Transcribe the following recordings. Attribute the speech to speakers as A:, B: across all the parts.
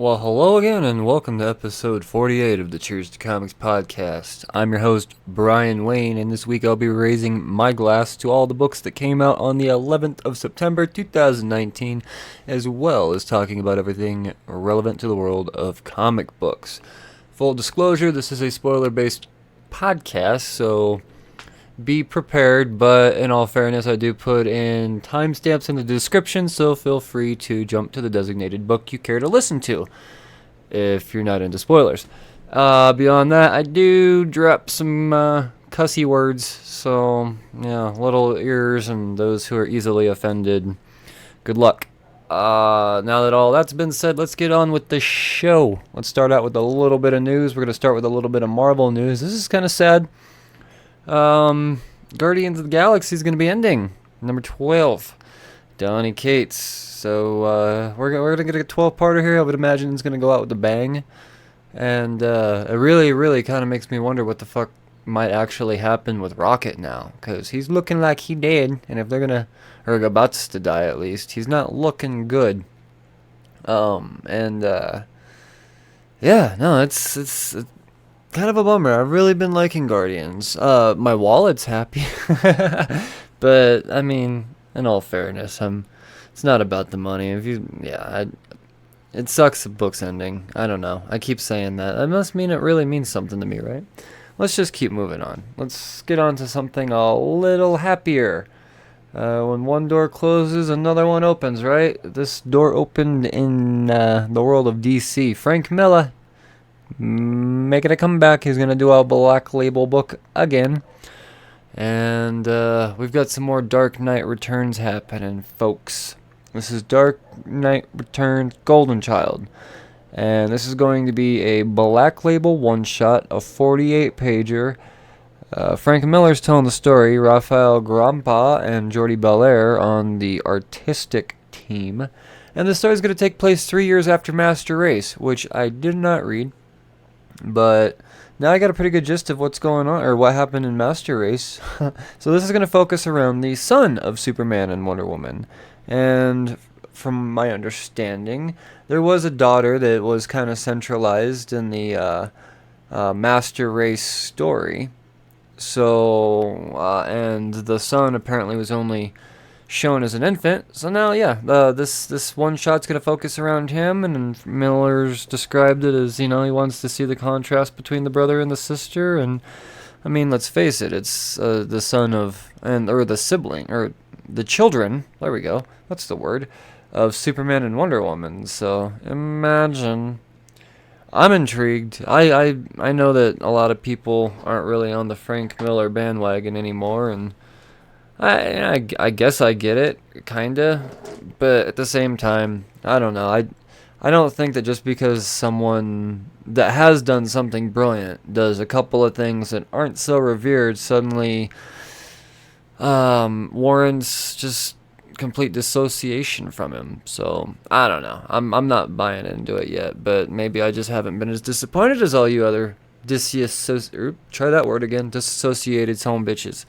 A: Well, hello again, and welcome to episode 48 of the Cheers to Comics podcast. I'm your host, Brian Wayne, and this week I'll be raising my glass to all the books that came out on the 11th of September 2019, as well as talking about everything relevant to the world of comic books. Full disclosure, this is a spoiler-based podcast, so be prepared, but in all fairness, I do put in timestamps in the description, so feel free to jump to the designated book you care to listen to, if you're not into spoilers. Beyond that, I do drop some cussy words, so, yeah, little ears and those who are easily offended, good luck. Now that all that's been said, let's get on with the show. Let's start out with a little bit of news. We're going to start with a little bit of Marvel news. This is kind of sad. Guardians of the Galaxy is going to be ending. Number 12. Donny Cates. So, we're going to get a 12-parter here. I would imagine it's going to go out with a bang. And, it really kind of makes me wonder what the fuck might actually happen with Rocket now. Because he's looking like he did. And if they're going to, or about to die at least, he's not looking good. Yeah, no, it's kind of a bummer. I've really been liking Guardians. My wallet's happy. But, I mean, in all fairness, it's not about the money. It sucks the book's ending. I don't know. I keep saying that. That must mean it really means something to me, right? Let's just keep moving on. Let's get on to something a little happier. When one door closes, another one opens, right? This door opened in the world of DC. Frank Miller making a comeback. He's gonna do a Black Label book again, and we've got some more Dark Knight Returns happening, folks. This is Dark Knight Returns Golden Child, and this is going to be a Black Label one-shot, a 48-pager. Frank Miller's telling the story. Raphael Grampa and Jordi Belair on the artistic team, and the story is going to take place 3 years after Master Race, which I did not read. But now I got a pretty good gist of what's going on, or what happened in Master Race. So this is going to focus around the son of Superman and Wonder Woman. And from my understanding, there was a daughter that was kind of centralized in the Master Race story. So, and the son apparently was only shown as an infant. So now, yeah, this one shot's gonna focus around him, and Miller's described it as, he wants to see the contrast between the brother and the sister. And I mean, let's face it, it's the son of, or the sibling, or the children. There we go. That's the word, of Superman and Wonder Woman. So imagine. I'm intrigued. I know that a lot of people aren't really on the Frank Miller bandwagon anymore, and I guess I get it, kinda, but at the same time, I don't know. I don't think that just because someone that has done something brilliant does a couple of things that aren't so revered suddenly warrants just complete dissociation from him. So I don't know. I'm not buying into it yet, but maybe I just haven't been as disappointed as all you other disassociated son bitches.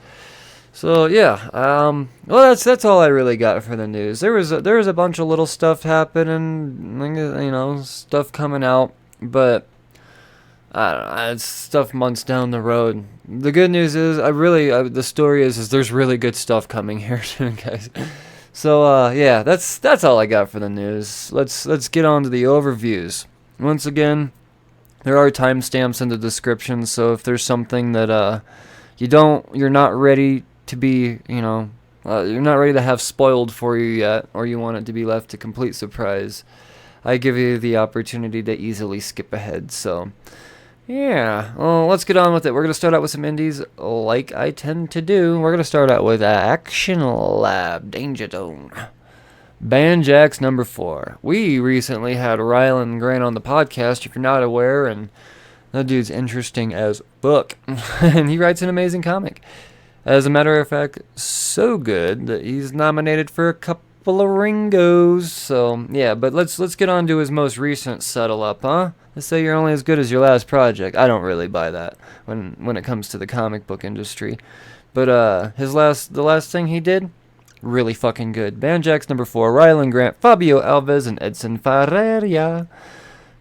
A: So yeah, well that's all I really got for the news. There was a bunch of little stuff happening, stuff coming out, but I don't know, it's stuff months down the road. The good news is, the story is there's really good stuff coming here soon, guys. So yeah, that's all I got for the news. Let's get on to the overviews. Once again, there are timestamps in the description, so if there's something that you're not ready to be, you're not ready to have spoiled for you yet, or you want it to be left to complete surprise, I give you the opportunity to easily skip ahead. So, yeah, well, let's get on with it. We're going to start out with some indies, like I tend to do. We're going to start out with Action Lab, Danger Zone. Banjax number 4. We recently had Rylan Grant on the podcast, if you're not aware, and that dude's interesting as book. And he writes an amazing comic. As a matter of fact, so good that he's nominated for a couple of Ringos. So, yeah, but let's get on to his most recent settle up, huh? They say you're only as good as your last project. I don't really buy that when it comes to the comic book industry. But the last thing he did, really fucking good. Banjax number 4, Rylan Grant, Fabio Alves, and Edson Ferreira.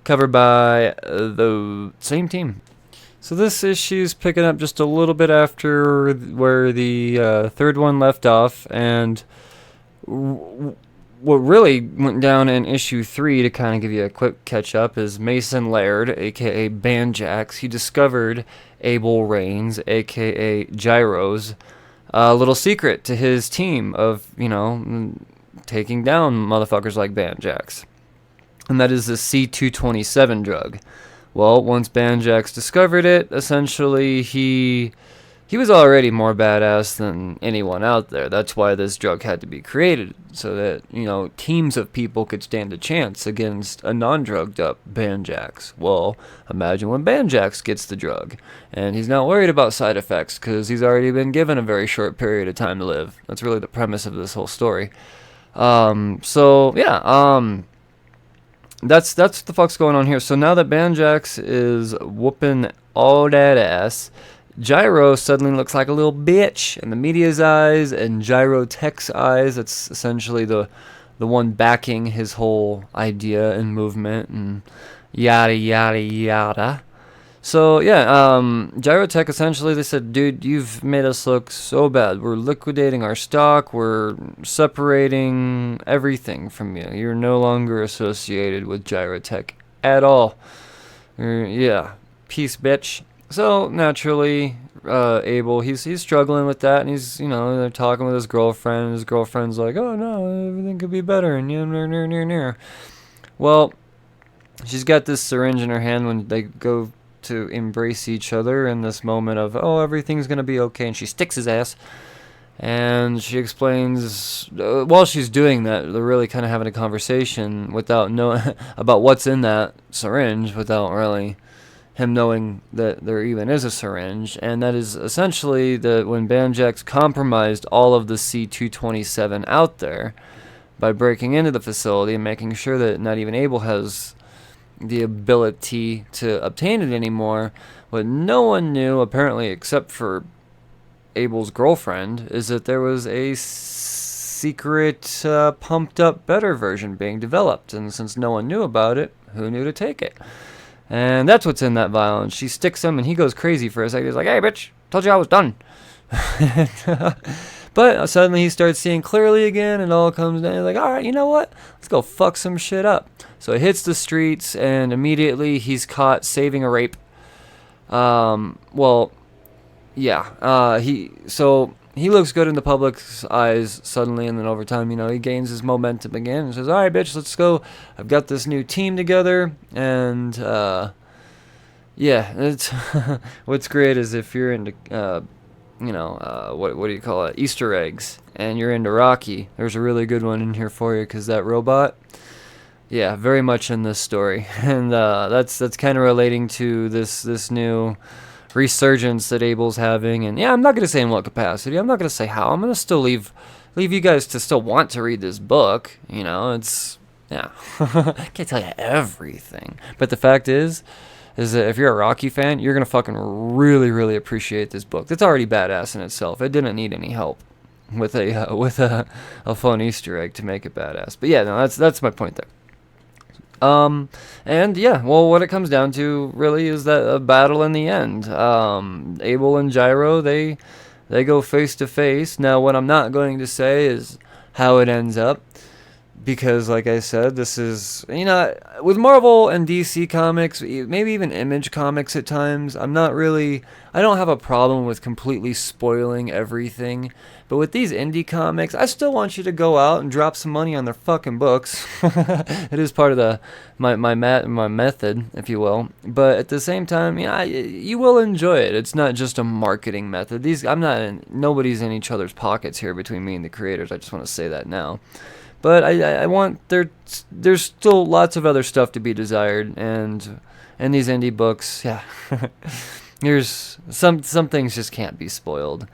A: covered by the same team. So this issue's picking up just a little bit after where the third one left off, and what really went down in issue 3, to kind of give you a quick catch up, is Mason Laird, aka Banjax. He discovered Abel Raines, aka Gyro's, little secret to his team of, taking down motherfuckers like Banjax. And that is the C227 drug. Well, once Banjax discovered it, essentially he was already more badass than anyone out there. That's why this drug had to be created, so that, teams of people could stand a chance against a non-drugged up Banjax. Well, imagine when Banjax gets the drug, and he's not worried about side effects because he's already been given a very short period of time to live. That's really the premise of this whole story. That's what the fuck's going on here. So now that Banjax is whooping all that ass, Gyro suddenly looks like a little bitch in the media's eyes and Gyrotech's eyes. That's essentially the one backing his whole idea and movement and yada yada yada. So yeah, Gyrotech essentially, they said, dude, you've made us look so bad. We're liquidating our stock. We're separating everything from you. You're no longer associated with Gyrotech at all. Yeah, peace, bitch. So naturally, Abel, he's struggling with that, and he's, they're talking with his girlfriend, and his girlfriend's like, oh no, everything could be better, and near. Well, she's got this syringe in her hand when they go to embrace each other in this moment of, oh, everything's gonna be okay, and she sticks his ass, and she explains, while she's doing that, they're really kind of having a conversation without knowing about what's in that syringe, without really him knowing that there even is a syringe, and that is essentially that when Banjax compromised all of the C227 out there by breaking into the facility and making sure that not even Abel has the ability to obtain it anymore. What no one knew, apparently, except for Abel's girlfriend, is that there was a secret, pumped up, better version being developed. And since no one knew about it, who knew to take it? And that's what's in that vial. And she sticks him, and he goes crazy for a second. He's like, hey, bitch, told you I was done. But suddenly he starts seeing clearly again, and all comes down. He's like, all right, you know what? Let's go fuck some shit up. So he hits the streets, and immediately he's caught saving a rape. He looks good in the public's eyes suddenly, and then over time, he gains his momentum again and says, all right, bitch, let's go. I've got this new team together, and it's what's great is if you're into what do you call it, Easter eggs, and you're into Rocky, there's a really good one in here for you, because that robot, yeah, very much in this story. And that's kind of relating to this new resurgence that Abel's having. And yeah, I'm not going to say in what capacity, I'm not going to say how, I'm going to still leave you guys to still want to read this book, it's, yeah, can't tell you everything, but the fact is that if you're a Rocky fan, you're going to fucking really, really appreciate this book. It's already badass in itself. It didn't need any help with a fun Easter egg to make it badass. But yeah, no, that's my point there. And yeah, well, what it comes down to really is that a battle in the end. Abel and Gyro, they go face to face. Now, what I'm not going to say is how it ends up, because like I said, this is, with Marvel and DC comics, maybe even Image comics at times, I don't have a problem with completely spoiling everything. But with these indie comics, I still want you to go out and drop some money on their fucking books. It is part of my method, if you will. But at the same time, you will enjoy it. It's not just a marketing method. Nobody's in each other's pockets here between me and the creators. I just want to say that now. But I want there's still lots of other stuff to be desired, and these indie books, yeah, there's some things just can't be spoiled.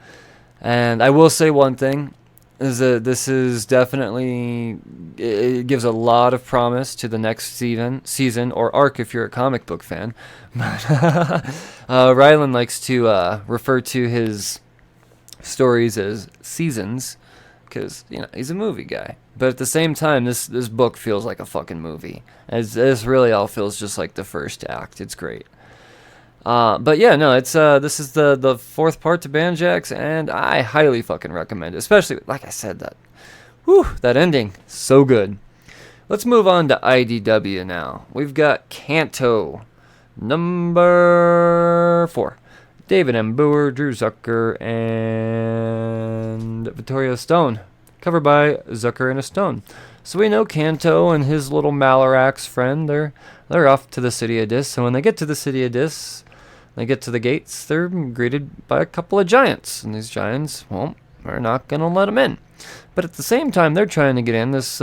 A: And I will say one thing, is that this is definitely, it gives a lot of promise to the next season or arc if you're a comic book fan. But Rylan likes to refer to his stories as seasons, because he's a movie guy. But at the same time, this book feels like a fucking movie. As this really all feels just like the first act. It's great. But yeah, no, it's this is the fourth part to Banjax, and I highly fucking recommend it. Especially, like I said, that ending, so good. Let's move on to IDW now. We've got Canto, number 4. David M. Booher, Drew Zucker, and Vittorio Stone. Covered by Zucker and a Stone. So we know Canto and his little Malarax friend, they're off to the City of Dis. And when they get to the City of Dis, they get to the gates, they're greeted by a couple of giants. And these giants, well, they're not going to let them in. But at the same time, they're trying to get in. This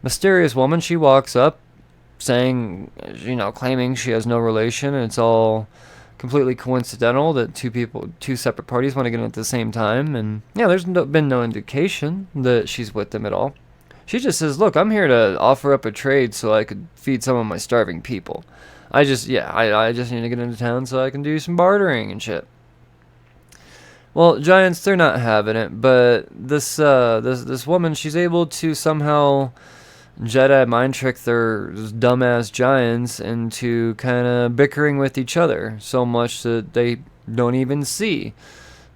A: mysterious woman, she walks up saying, claiming she has no relation, and it's all completely coincidental that two separate parties want to get in at the same time. And yeah, there's been no indication that she's with them at all. She just says, look, I'm here to offer up a trade so I could feed some of my starving people. I just need to get into town so I can do some bartering and shit. Well, giants, they're not having it, but this woman, she's able to somehow Jedi mind trick their dumbass giants into kind of bickering with each other so much that they don't even see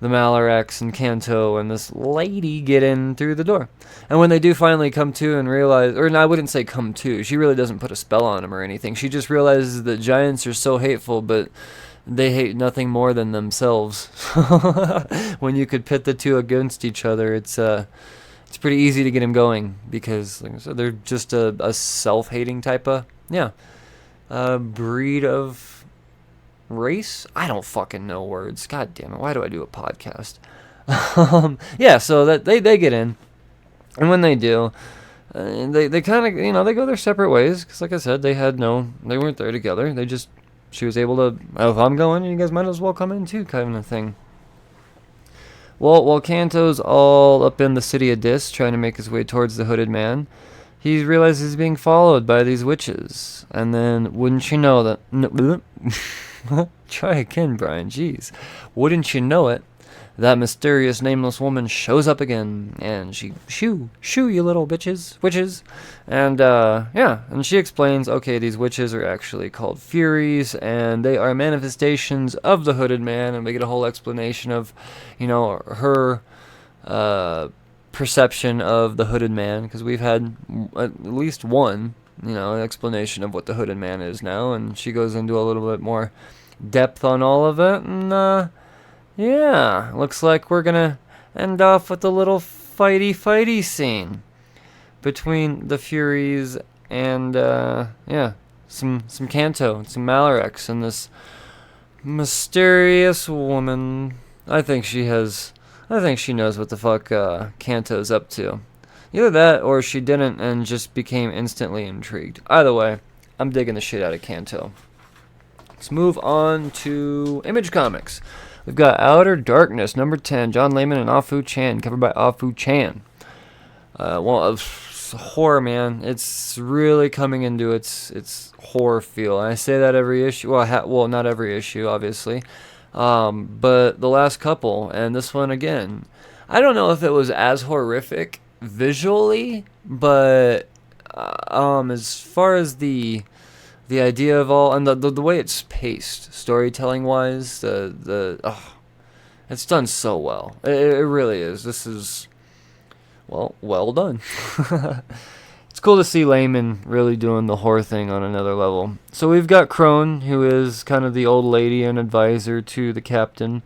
A: the Malarax and Canto and this lady get in through the door. And when they do finally come to and realize, or no, I wouldn't say come to, she really doesn't put a spell on them or anything. She just realizes that giants are so hateful, but they hate nothing more than themselves. When you could pit the two against each other, it's pretty easy to get them going because, like I said, they're just a self-hating type of, breed of race. I don't fucking know words. God damn it. Why do I do a podcast? So that they get in. And when they do, they kind of, they go their separate ways. Because like I said, they weren't there together. She was able to, if I'm going, you guys might as well come in too, kind of thing. Well, while Canto's all up in the City of Dis, trying to make his way towards the Hooded Man, he realizes he's being followed by these witches. And then, wouldn't you know that... Try again, Brian, jeez. Wouldn't you know it, that mysterious nameless woman shows up again, and she, shoo, you little witches. And, and she explains, okay, these witches are actually called Furies, and they are manifestations of the Hooded Man, and we get a whole explanation of, her perception of the Hooded Man, because we've had at least one, explanation of what the Hooded Man is now, and she goes into a little bit more depth on all of it, and, looks like we're gonna end off with a little fighty scene between the Furies and, some Canto and some Malarax and this mysterious woman. I think she knows what the fuck Canto's up to. Either that or she didn't and just became instantly intrigued. Either way, I'm digging the shit out of Canto. Let's move on to Image Comics. We've got Outer Darkness, number 10, John Layman and Afu Chan, covered by Afu Chan. Horror, man. It's really coming into its horror feel. And I say that every issue. Well, not every issue, obviously. But the last couple, and this one again. I don't know if it was as horrific visually, but as far as the idea of all, and the way it's paced, storytelling wise, it's done so well. It really is. This is, well done. It's cool to see Layman really doing the horror thing on another level. So we've got Crone, who is kind of the old lady and advisor to the captain.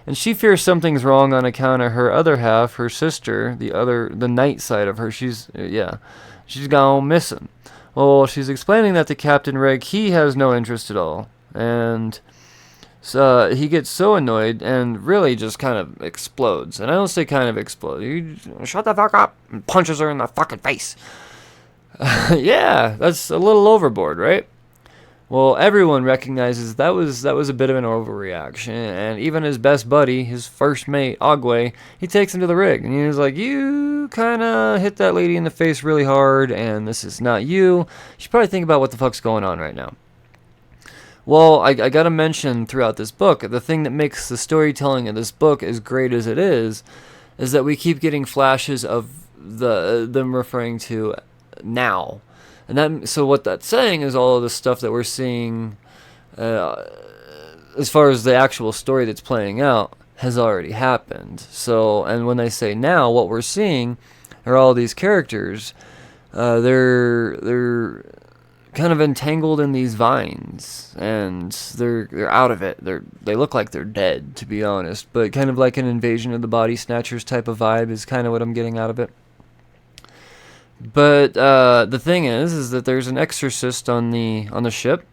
A: And she fears something's wrong on account of her other half, her sister, the night side of her. She's gone missing. Well, she's explaining that to Captain Reg, he has no interest at all. And so he gets so annoyed and really just kind of explodes. And I don't say kind of explode. He shut the fuck up and punches her in the fucking face. Yeah, that's a little overboard, right? Well, everyone recognizes that was a bit of an overreaction, and even his best buddy, his first mate, Ogway, he takes him to the rig, and he was like, you kind of hit that lady in the face really hard, and this is not you. You should probably think about what the fuck's going on right now. Well, I gotta mention throughout this book, the thing that makes the storytelling of this book as great as it is is that we keep getting flashes of them referring to now. And that, so what that's saying is all of the stuff that we're seeing, as far as the actual story that's playing out, has already happened. So, and when they say now, what we're seeing are all these characters. They're kind of entangled in these vines, and they're out of it. They look like they're dead, to be honest. But kind of like an Invasion of the Body Snatchers type of vibe is kind of what I'm getting out of it. But the thing is that there's an exorcist on the ship.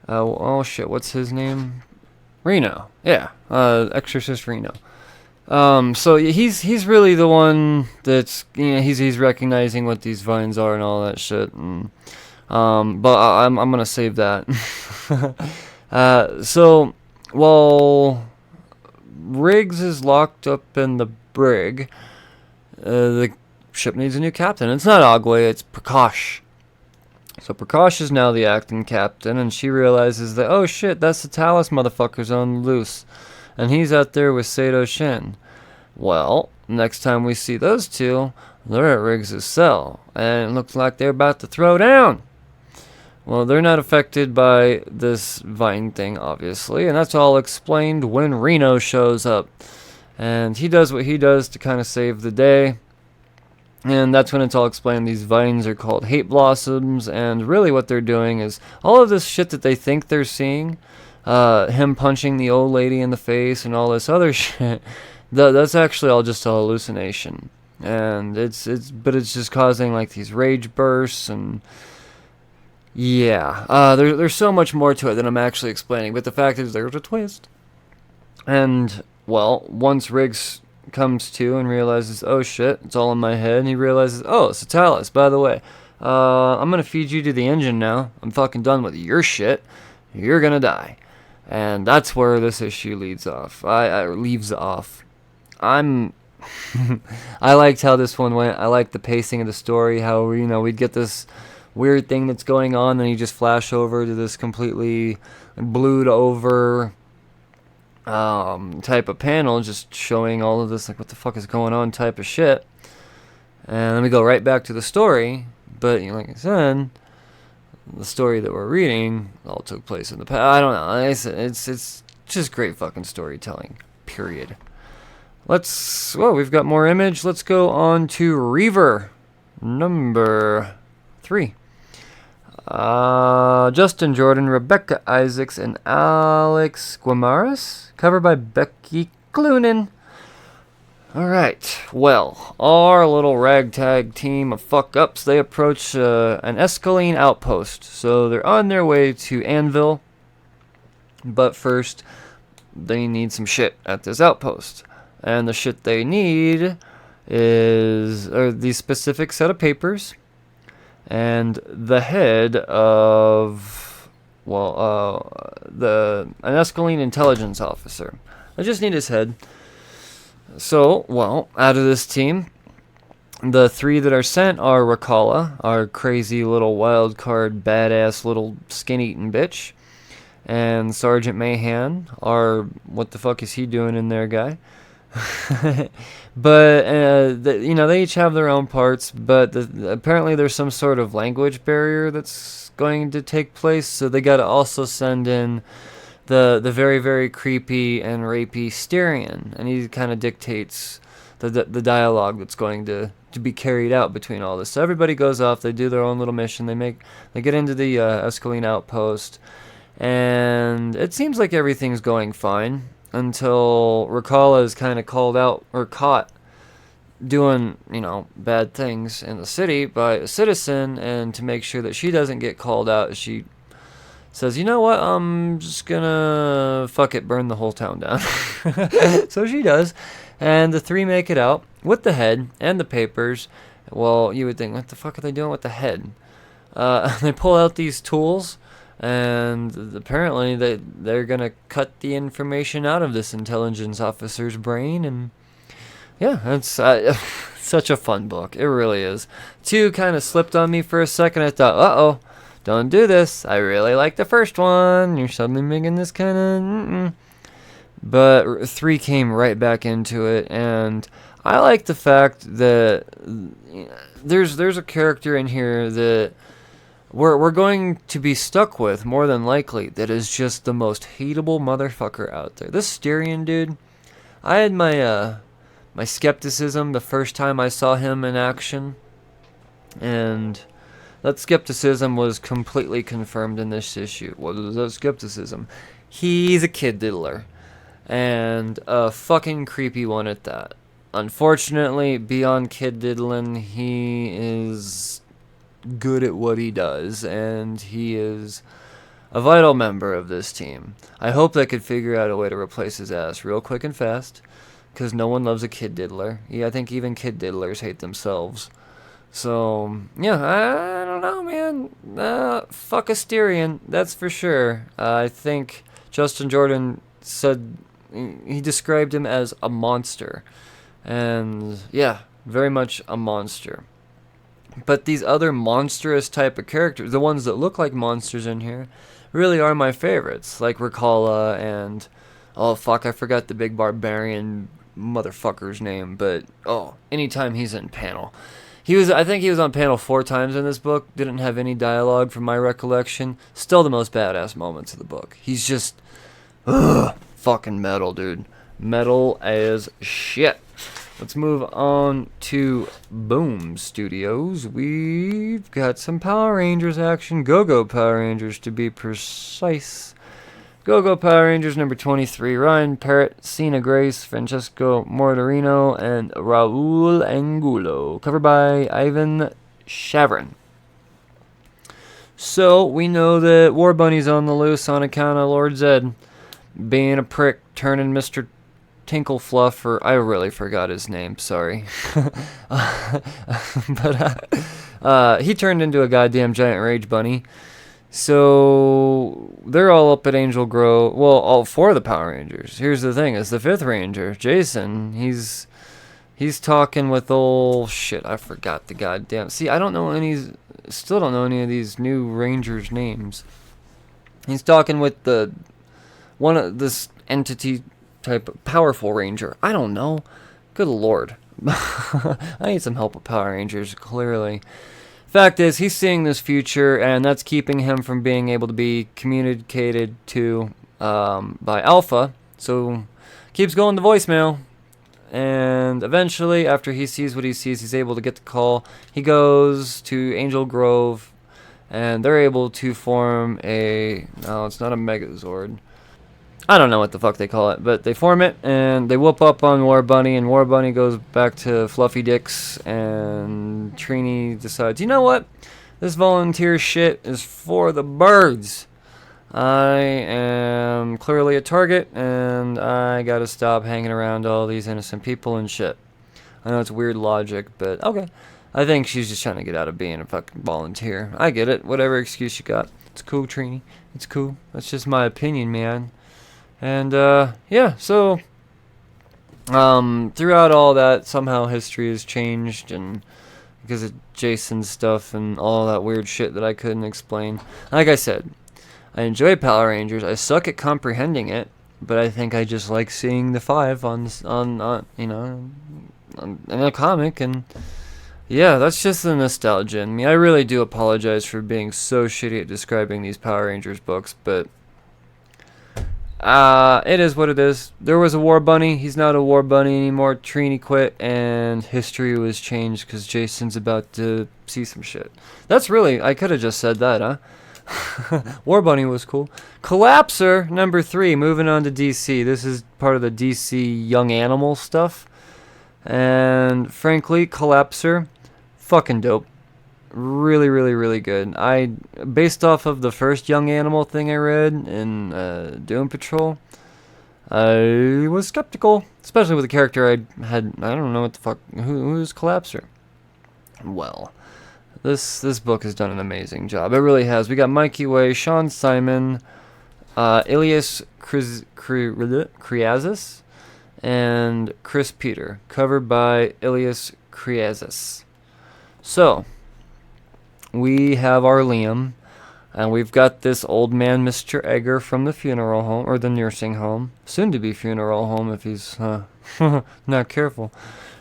A: Oh shit, what's his name? Reno. Yeah, Exorcist Reno. So he's really the one that's, he's recognizing what these vines are and all that shit. And but I'm gonna save that. So while Riggs is locked up in the brig, the ship needs a new captain. It's not Agwe, it's Prakash. So Prakash is now the acting captain, and she realizes that, oh shit, that's the Talus motherfucker's on the loose, and he's out there with Sato Shin. Well, next time we see those two, they're at Riggs' cell, and it looks like they're about to throw down. Well, they're not affected by this vine thing, obviously, and that's all explained when Reno shows up. And he does what he does to kind of save the day. And that's when it's all explained. These vines are called hate blossoms, and really what they're doing is all of this shit that they think they're seeing, him punching the old lady in the face and all this other shit, that's actually all just a hallucination. And it's just causing like these rage bursts, and yeah, there's so much more to it than I'm actually explaining. But the fact is, there's a twist. And well, once Riggs comes to and realizes, oh shit, it's all in my head, and he realizes, oh, it's a Talus, by the way. I'm gonna feed you to the engine now. I'm fucking done with your shit. You're gonna die. And that's where this issue leads off. Leaves off. I liked how this one went. I liked the pacing of the story, how, we'd get this weird thing that's going on, then you just flash over to this completely blued over type of panel, just showing all of this, like, what the fuck is going on type of shit. And then we go right back to the story. But like I said, the story that we're reading all took place in the past. I don't know. It's just great fucking storytelling. Period. We've got more Image. Let's go on to Reaver number 3. Justin Jordan, Rebecca Isaacs, and Alex Guimaras. Covered by Becky Cloonan. Alright, well, our little ragtag team of fuck-ups, they approach an Escaline outpost. So they're on their way to Anvil. But first, they need some shit at this outpost. And the shit they need is the specific set of papers and the head of, an Escaline intelligence officer. I just need his head. So, out of this team, the 3 that are sent are Rakala, our crazy little wild card, badass little skin-eating bitch, and Sergeant Mayhan, our what the fuck is he doing in there guy. But they each have their own parts, but apparently there's some sort of language barrier that's going to take place, so they got to also send in the very, very creepy and rapey Styrian, and he kind of dictates the dialogue that's going to be carried out between all this. So everybody goes off, they do their own little mission, they get into the Escaline outpost, and it seems like everything's going fine until Rakala is kind of called out or caught doing, bad things in the city by a citizen, and to make sure that she doesn't get called out, she says, you know what, I'm just gonna burn the whole town down. So she does, and the 3 make it out with the head and the papers. Well, you would think, what the fuck are they doing with the head? They pull out these tools, and apparently they're gonna cut the information out of this intelligence officer's brain, and yeah, that's such a fun book. It really is. 2 kind of slipped on me for a second. I thought, uh-oh, don't do this. I really like the first one. You're suddenly making this kind of... But 3 came right back into it, and I like the fact that there's a character in here that we're going to be stuck with more than likely that is just the most hateable motherfucker out there. This Styrian dude, I had my skepticism the first time I saw him in action, and that skepticism was completely confirmed in this issue. What is that skepticism? He's a kid diddler, and a fucking creepy one at that. Unfortunately, beyond kid diddling, he is good at what he does, and he is a vital member of this team. I hope they could figure out a way to replace his ass real quick and fast, because no one loves a kid diddler. Yeah, I think even kid diddlers hate themselves. So, yeah, I don't know, man. Fuck Asterion, that's for sure. I think Justin Jordan said, he described him as a monster. And, yeah, very much a monster. But these other monstrous type of characters, the ones that look like monsters in here, really are my favorites. Like Ricala and, oh fuck, I forgot the big barbarian motherfucker's name. But, anytime he's in panel. I think he was on panel 4 times in this book. Didn't have any dialogue from my recollection. Still the most badass moments of the book. He's just, fucking metal, dude. Metal as shit. Let's move on to Boom Studios. We've got some Power Rangers action. Go-Go Power Rangers, to be precise. Go-Go Power Rangers number 23. Ryan Parrott, Sina Grace, Francesco Mortarino, and Raul Angulo. Covered by Ivan Shavrin. So, we know that War Bunny's on the loose on account of Lord Zed being a prick, turning Mr. Tinkle Fluff, or I really forgot his name, sorry. But he turned into a goddamn giant rage bunny. So they're all up at Angel Grove. Well, all 4 of the Power Rangers. Here's the thing: is the 5th Ranger, Jason. He's talking with old shit. I forgot the goddamn. See, I don't know any. Still don't know any of these new Rangers' names. He's talking with the one of this entity type of powerful Ranger. I don't know. Good lord. I need some help with Power Rangers, clearly. Fact is, he's seeing this future, and that's keeping him from being able to be communicated to by Alpha. So, keeps going to voicemail. And eventually, after he sees what he sees, he's able to get the call. He goes to Angel Grove, and they're able to form a... No, it's not a Megazord. I don't know what the fuck they call it, but they form it, and they whoop up on War Bunny, and War Bunny goes back to Fluffy Dicks, and Trini decides, you know what? This volunteer shit is for the birds. I am clearly a target, and I gotta stop hanging around all these innocent people and shit. I know it's weird logic, but okay. I think she's just trying to get out of being a fucking volunteer. I get it. Whatever excuse you got. It's cool, Trini. It's cool. That's just my opinion, man. And, yeah, so, throughout all that, somehow history has changed, and because of Jason's stuff and all that weird shit that I couldn't explain. Like I said, I enjoy Power Rangers. I suck at comprehending it, but I think I just like seeing the 5 on in a comic, and yeah, that's just the nostalgia in me. I really do apologize for being so shitty at describing these Power Rangers books, but it is what it is. There was a War Bunny. He's not a War Bunny anymore. Trini quit, and history was changed because Jason's about to see some shit. That's really... I could have just said that, huh? War Bunny was cool. Collapser, number 3, moving on to DC. This is part of the DC Young Animal stuff. And, frankly, Collapser, fucking dope. Really, really, really good. Based off of the first Young Animal thing I read in Doom Patrol, I was skeptical, especially with the character I had. I don't know what the fuck. Who's Collapser? Well, this book has done an amazing job. It really has. We got Mikey Way, Sean Simon, Ilias Kriazis, and Chris Peter, covered by Ilias Kriazis. So, we have our Liam, and we've got this old man, Mr. Egger, from the funeral home, or the nursing home, soon to be funeral home if he's not careful.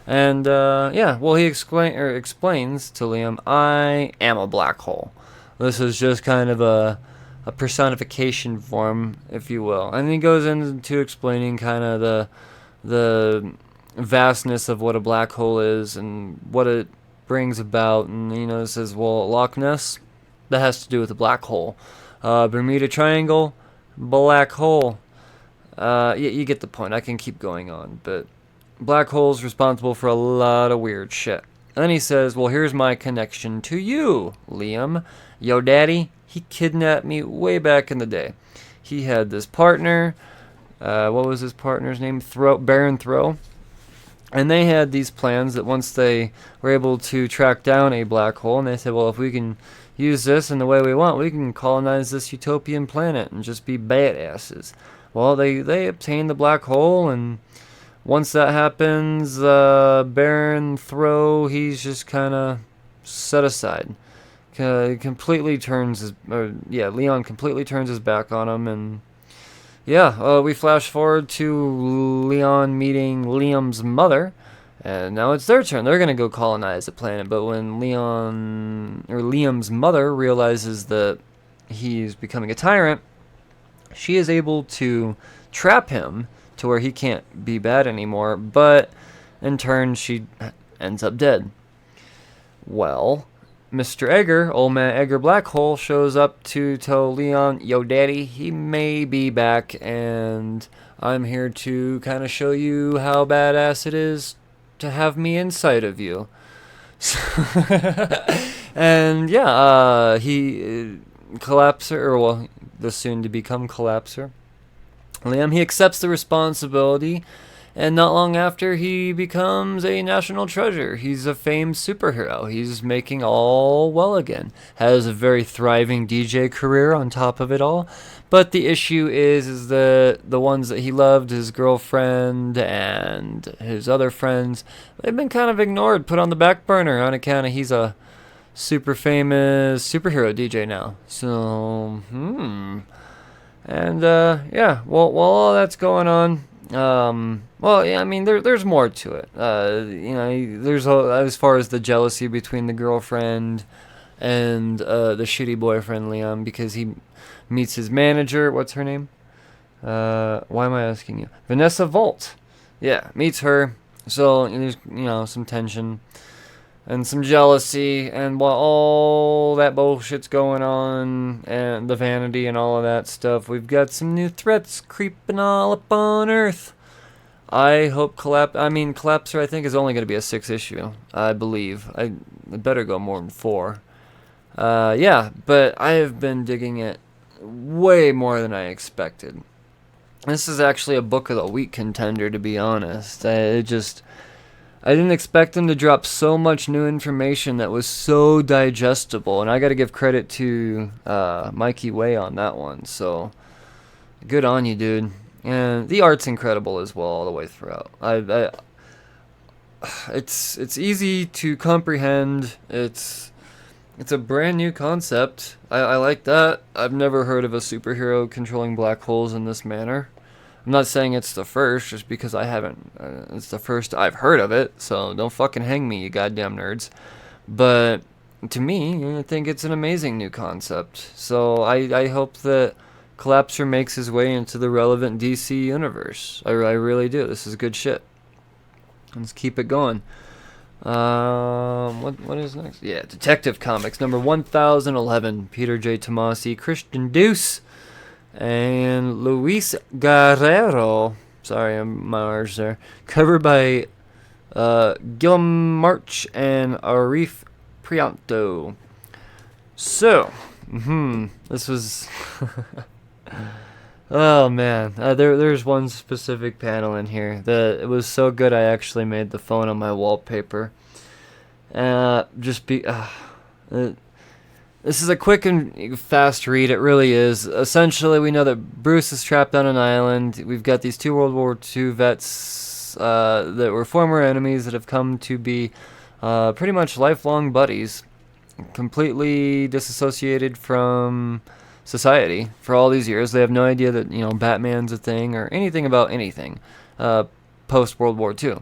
A: And yeah, well, he explains to Liam, I am a black hole. This is just kind of a personification form, if you will. And he goes into explaining kind of the vastness of what a black hole is and what it brings about. And it says, well, Loch Ness, that has to do with a black hole. Bermuda Triangle, black hole. You get the point. I can keep going on, but black hole's responsible for a lot of weird shit. And then he says, well, here's my connection to you, Liam. Yo, daddy, he kidnapped me way back in the day. He had this partner. What was his partner's name? Baron Throw. And they had these plans that once they were able to track down a black hole, and they said, well, if we can use this in the way we want, we can colonize this utopian planet and just be badasses. Well, they obtained the black hole, and once that happens, Baron Throw, he's just kind of set aside. Leon completely turns his back on him, and yeah, we flash forward to Leon meeting Liam's mother, and now it's their turn. They're gonna go colonize the planet, but when Liam's mother realizes that he's becoming a tyrant, she is able to trap him to where he can't be bad anymore, but in turn, she ends up dead. Well, Mr. Egger, Old Man Egger Blackhole, shows up to tell Leon, yo, daddy, he may be back, and I'm here to kind of show you how badass it is to have me inside of you. And yeah, he the soon-to-become Collapser. Liam, he accepts the responsibility, and not long after, he becomes a national treasure. He's a famed superhero. He's making all well again. Has a very thriving DJ career on top of it all. But the issue is the ones that he loved, his girlfriend and his other friends, they've been kind of ignored, put on the back burner on account of he's a super famous superhero DJ now. So, And, yeah, well, while all that's going on, well, yeah, I mean, there's more to it. There's as far as the jealousy between the girlfriend and the shitty boyfriend, Liam, because he meets his manager. What's her name? Why am I asking you? Vanessa Volt. Yeah, meets her. So there's, some tension and some jealousy, and while all that bullshit's going on, and the vanity and all of that stuff, we've got some new threats creeping all up on Earth. I hope Collapser, I think, is only going to be a 6 issue, I believe. It better go more than 4. Yeah, but I have been digging it way more than I expected. This is actually a Book of the Week contender, to be honest. I didn't expect them to drop so much new information that was so digestible, and I got to give credit to Mikey Way on that one. So good on you, dude. And the art's incredible as well all the way throughout. It's easy to comprehend. It's a brand new concept. I like that. I've never heard of a superhero controlling black holes in this manner. I'm not saying it's the first, just because I haven't. It's the first I've heard of it, so don't fucking hang me, you goddamn nerds. But to me, I think it's an amazing new concept. So I hope that Collapser makes his way into the relevant DC universe. I really do. This is good shit. Let's keep it going. What is next? Yeah, Detective Comics number 1011. Peter J. Tomasi, Christian Deuce, and Luis Guerrero. Sorry, my R's there. Covered by Guillaume March and Arif Prianto. So, this was... Oh man, there's one specific panel in here that it was so good I actually made the phone on my wallpaper. This is a quick and fast read, it really is. Essentially, we know that Bruce is trapped on an island. We've got these 2 World War II vets that were former enemies that have come to be pretty much lifelong buddies, completely disassociated from society for all these years. They have no idea that Batman's a thing or anything about anything post World War II.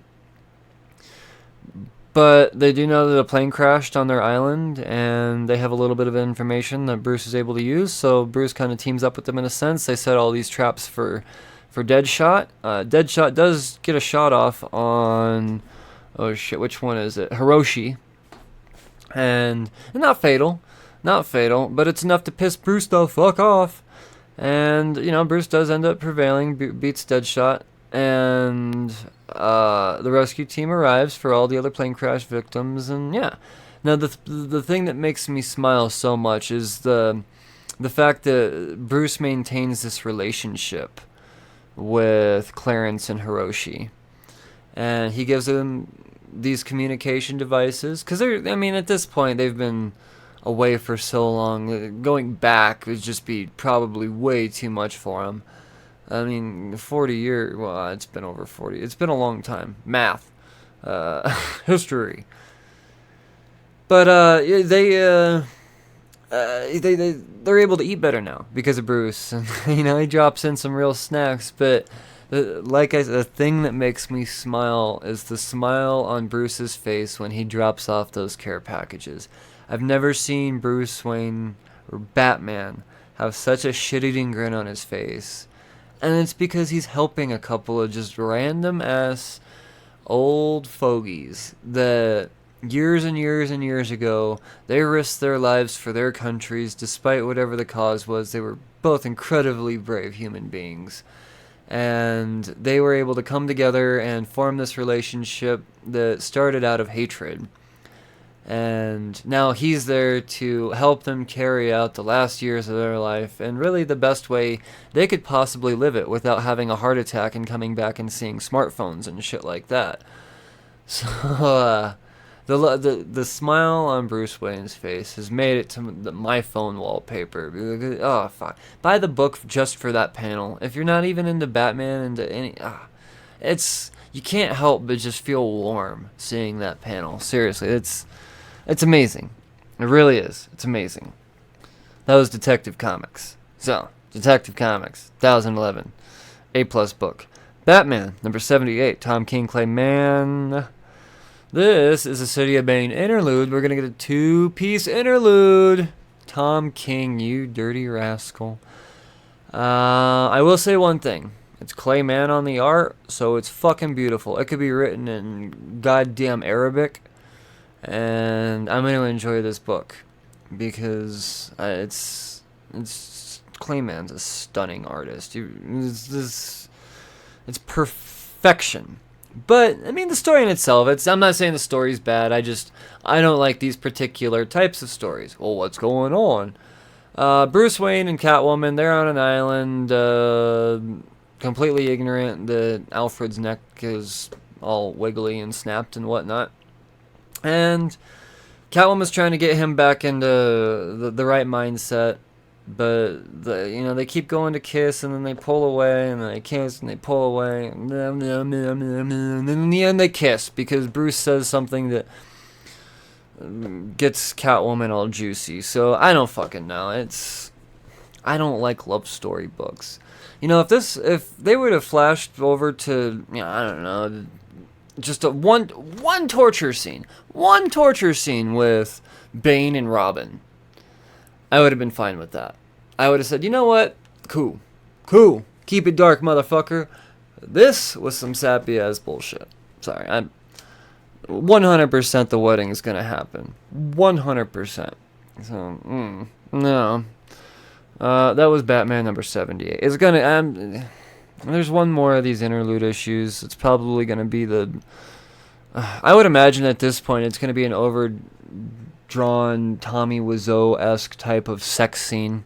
A: But they do know that a plane crashed on their island, and they have a little bit of information that Bruce is able to use. So Bruce kind of teams up with them in a sense. They set all these traps for Deadshot. Deadshot does get a shot off on, oh shit, which one is it? Hiroshi, and not fatal, but it's enough to piss Bruce the fuck off. And Bruce does end up prevailing, beats Deadshot, and the rescue team arrives for all the other plane crash victims, and yeah. Now the thing that makes me smile so much is the fact that Bruce maintains this relationship with Clarence and Hiroshi, and he gives them these communication devices because at this point they've been away for so long. Going back would just be probably way too much for them. 40 years, well, it's been over 40. It's been a long time. Math. History. But they're able to eat better now because of Bruce. And, he drops in some real snacks. But the thing that makes me smile is the smile on Bruce's face when he drops off those care packages. I've never seen Bruce Wayne or Batman have such a shit-eating grin on his face. And it's because he's helping a couple of just random-ass old fogies that years and years and years ago, they risked their lives for their countries despite whatever the cause was. They were both incredibly brave human beings. And they were able to come together and form this relationship that started out of hatred. And now he's there to help them carry out the last years of their life, and really the best way they could possibly live it without having a heart attack and coming back and seeing smartphones and shit like that. So the smile on Bruce Wayne's face has made it to my phone wallpaper. Oh fuck! Buy the book just for that panel. If you're not even into Batman, into any, you can't help but just feel warm seeing that panel. Seriously, it's amazing. It really is. It's amazing. That was Detective Comics. So, Detective Comics, 2011. A+ book. Batman, number 78. Tom King, Clay Mann. This is a City of Bane interlude. We're going to get a 2-piece interlude. Tom King, you dirty rascal. I will say one thing. It's Clay Mann on the art, so it's fucking beautiful. It could be written in goddamn Arabic. And I'm going to enjoy this book because it's Clay Mann's a stunning artist. It's perfection. But the story in itself, I'm not saying the story's bad. I don't like these particular types of stories. Well, what's going on? Bruce Wayne and Catwoman, they're on an island, completely ignorant that Alfred's neck is all wiggly and snapped and whatnot. And Catwoman's trying to get him back into the right mindset, but they keep going to kiss, and then they pull away, and then they kiss, and they pull away, and then in the end they kiss because Bruce says something that gets Catwoman all juicy. So I don't fucking know. I don't like love story books. If they would have flashed over to I don't know. Just one torture scene with Bane and Robin, I would have been fine with that. I would have said, you know what? Cool. Keep it dark, motherfucker. This was some sappy ass bullshit. Sorry, I'm 100% the wedding is gonna happen. 100%. So, no. That was Batman number 78. It's gonna. There's one more of these interlude issues. It's probably going to be I would imagine at this point it's going to be an overdrawn Tommy Wiseau-esque type of sex scene.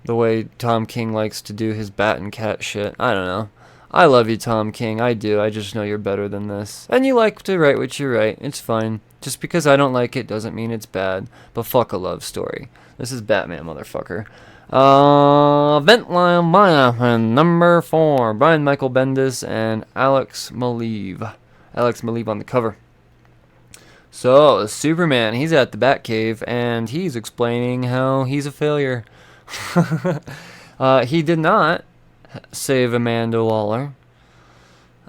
A: The way Tom King likes to do his bat and cat shit. I don't know. I love you, Tom King. I do. I just know you're better than this. And you like to write what you write. It's fine. Just because I don't like it doesn't mean it's bad. But fuck a love story. This is Batman, motherfucker. Ventline number 4. Brian Michael Bendis and Alex Maleev. Alex Maleev on the cover. So, Superman, he's at the Batcave, and he's explaining how he's a failure. He did not save Amanda Waller.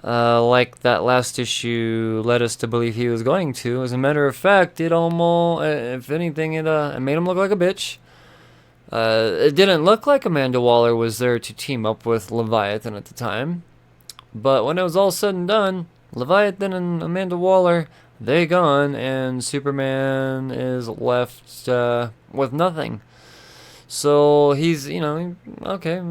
A: like that last issue led us to believe he was going to. As a matter of fact, it almost, if anything, it made him look like a bitch. It didn't look like Amanda Waller was there to team up with Leviathan at the time. But when it was all said and done, Leviathan and Amanda Waller, they gone, and Superman is left with nothing. So he's, okay,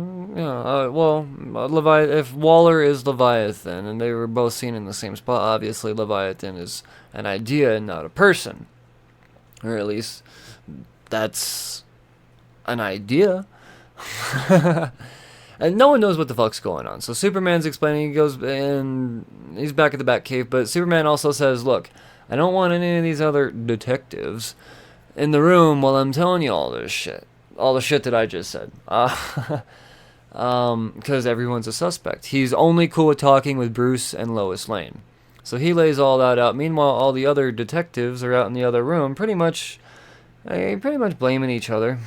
A: if Waller is Leviathan, and they were both seen in the same spot, obviously Leviathan is an idea and not a person. Or at least that's an idea. And no one knows what the fuck's going on. So Superman's explaining, he goes, and he's back at the Batcave, but Superman also says, look, I don't want any of these other detectives in the room while I'm telling you all this shit. All the shit that I just said. Because everyone's a suspect. He's only cool with talking with Bruce and Lois Lane. So he lays all that out. Meanwhile, all the other detectives are out in the other room, pretty much blaming each other.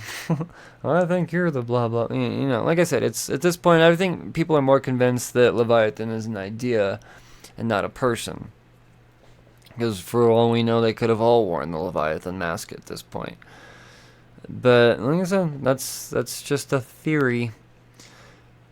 A: I think you're the blah blah. Like I said, it's at this point, I think people are more convinced that Leviathan is an idea and not a person. Because for all we know, they could have all worn the Leviathan mask at this point. But like I said, that's just a theory.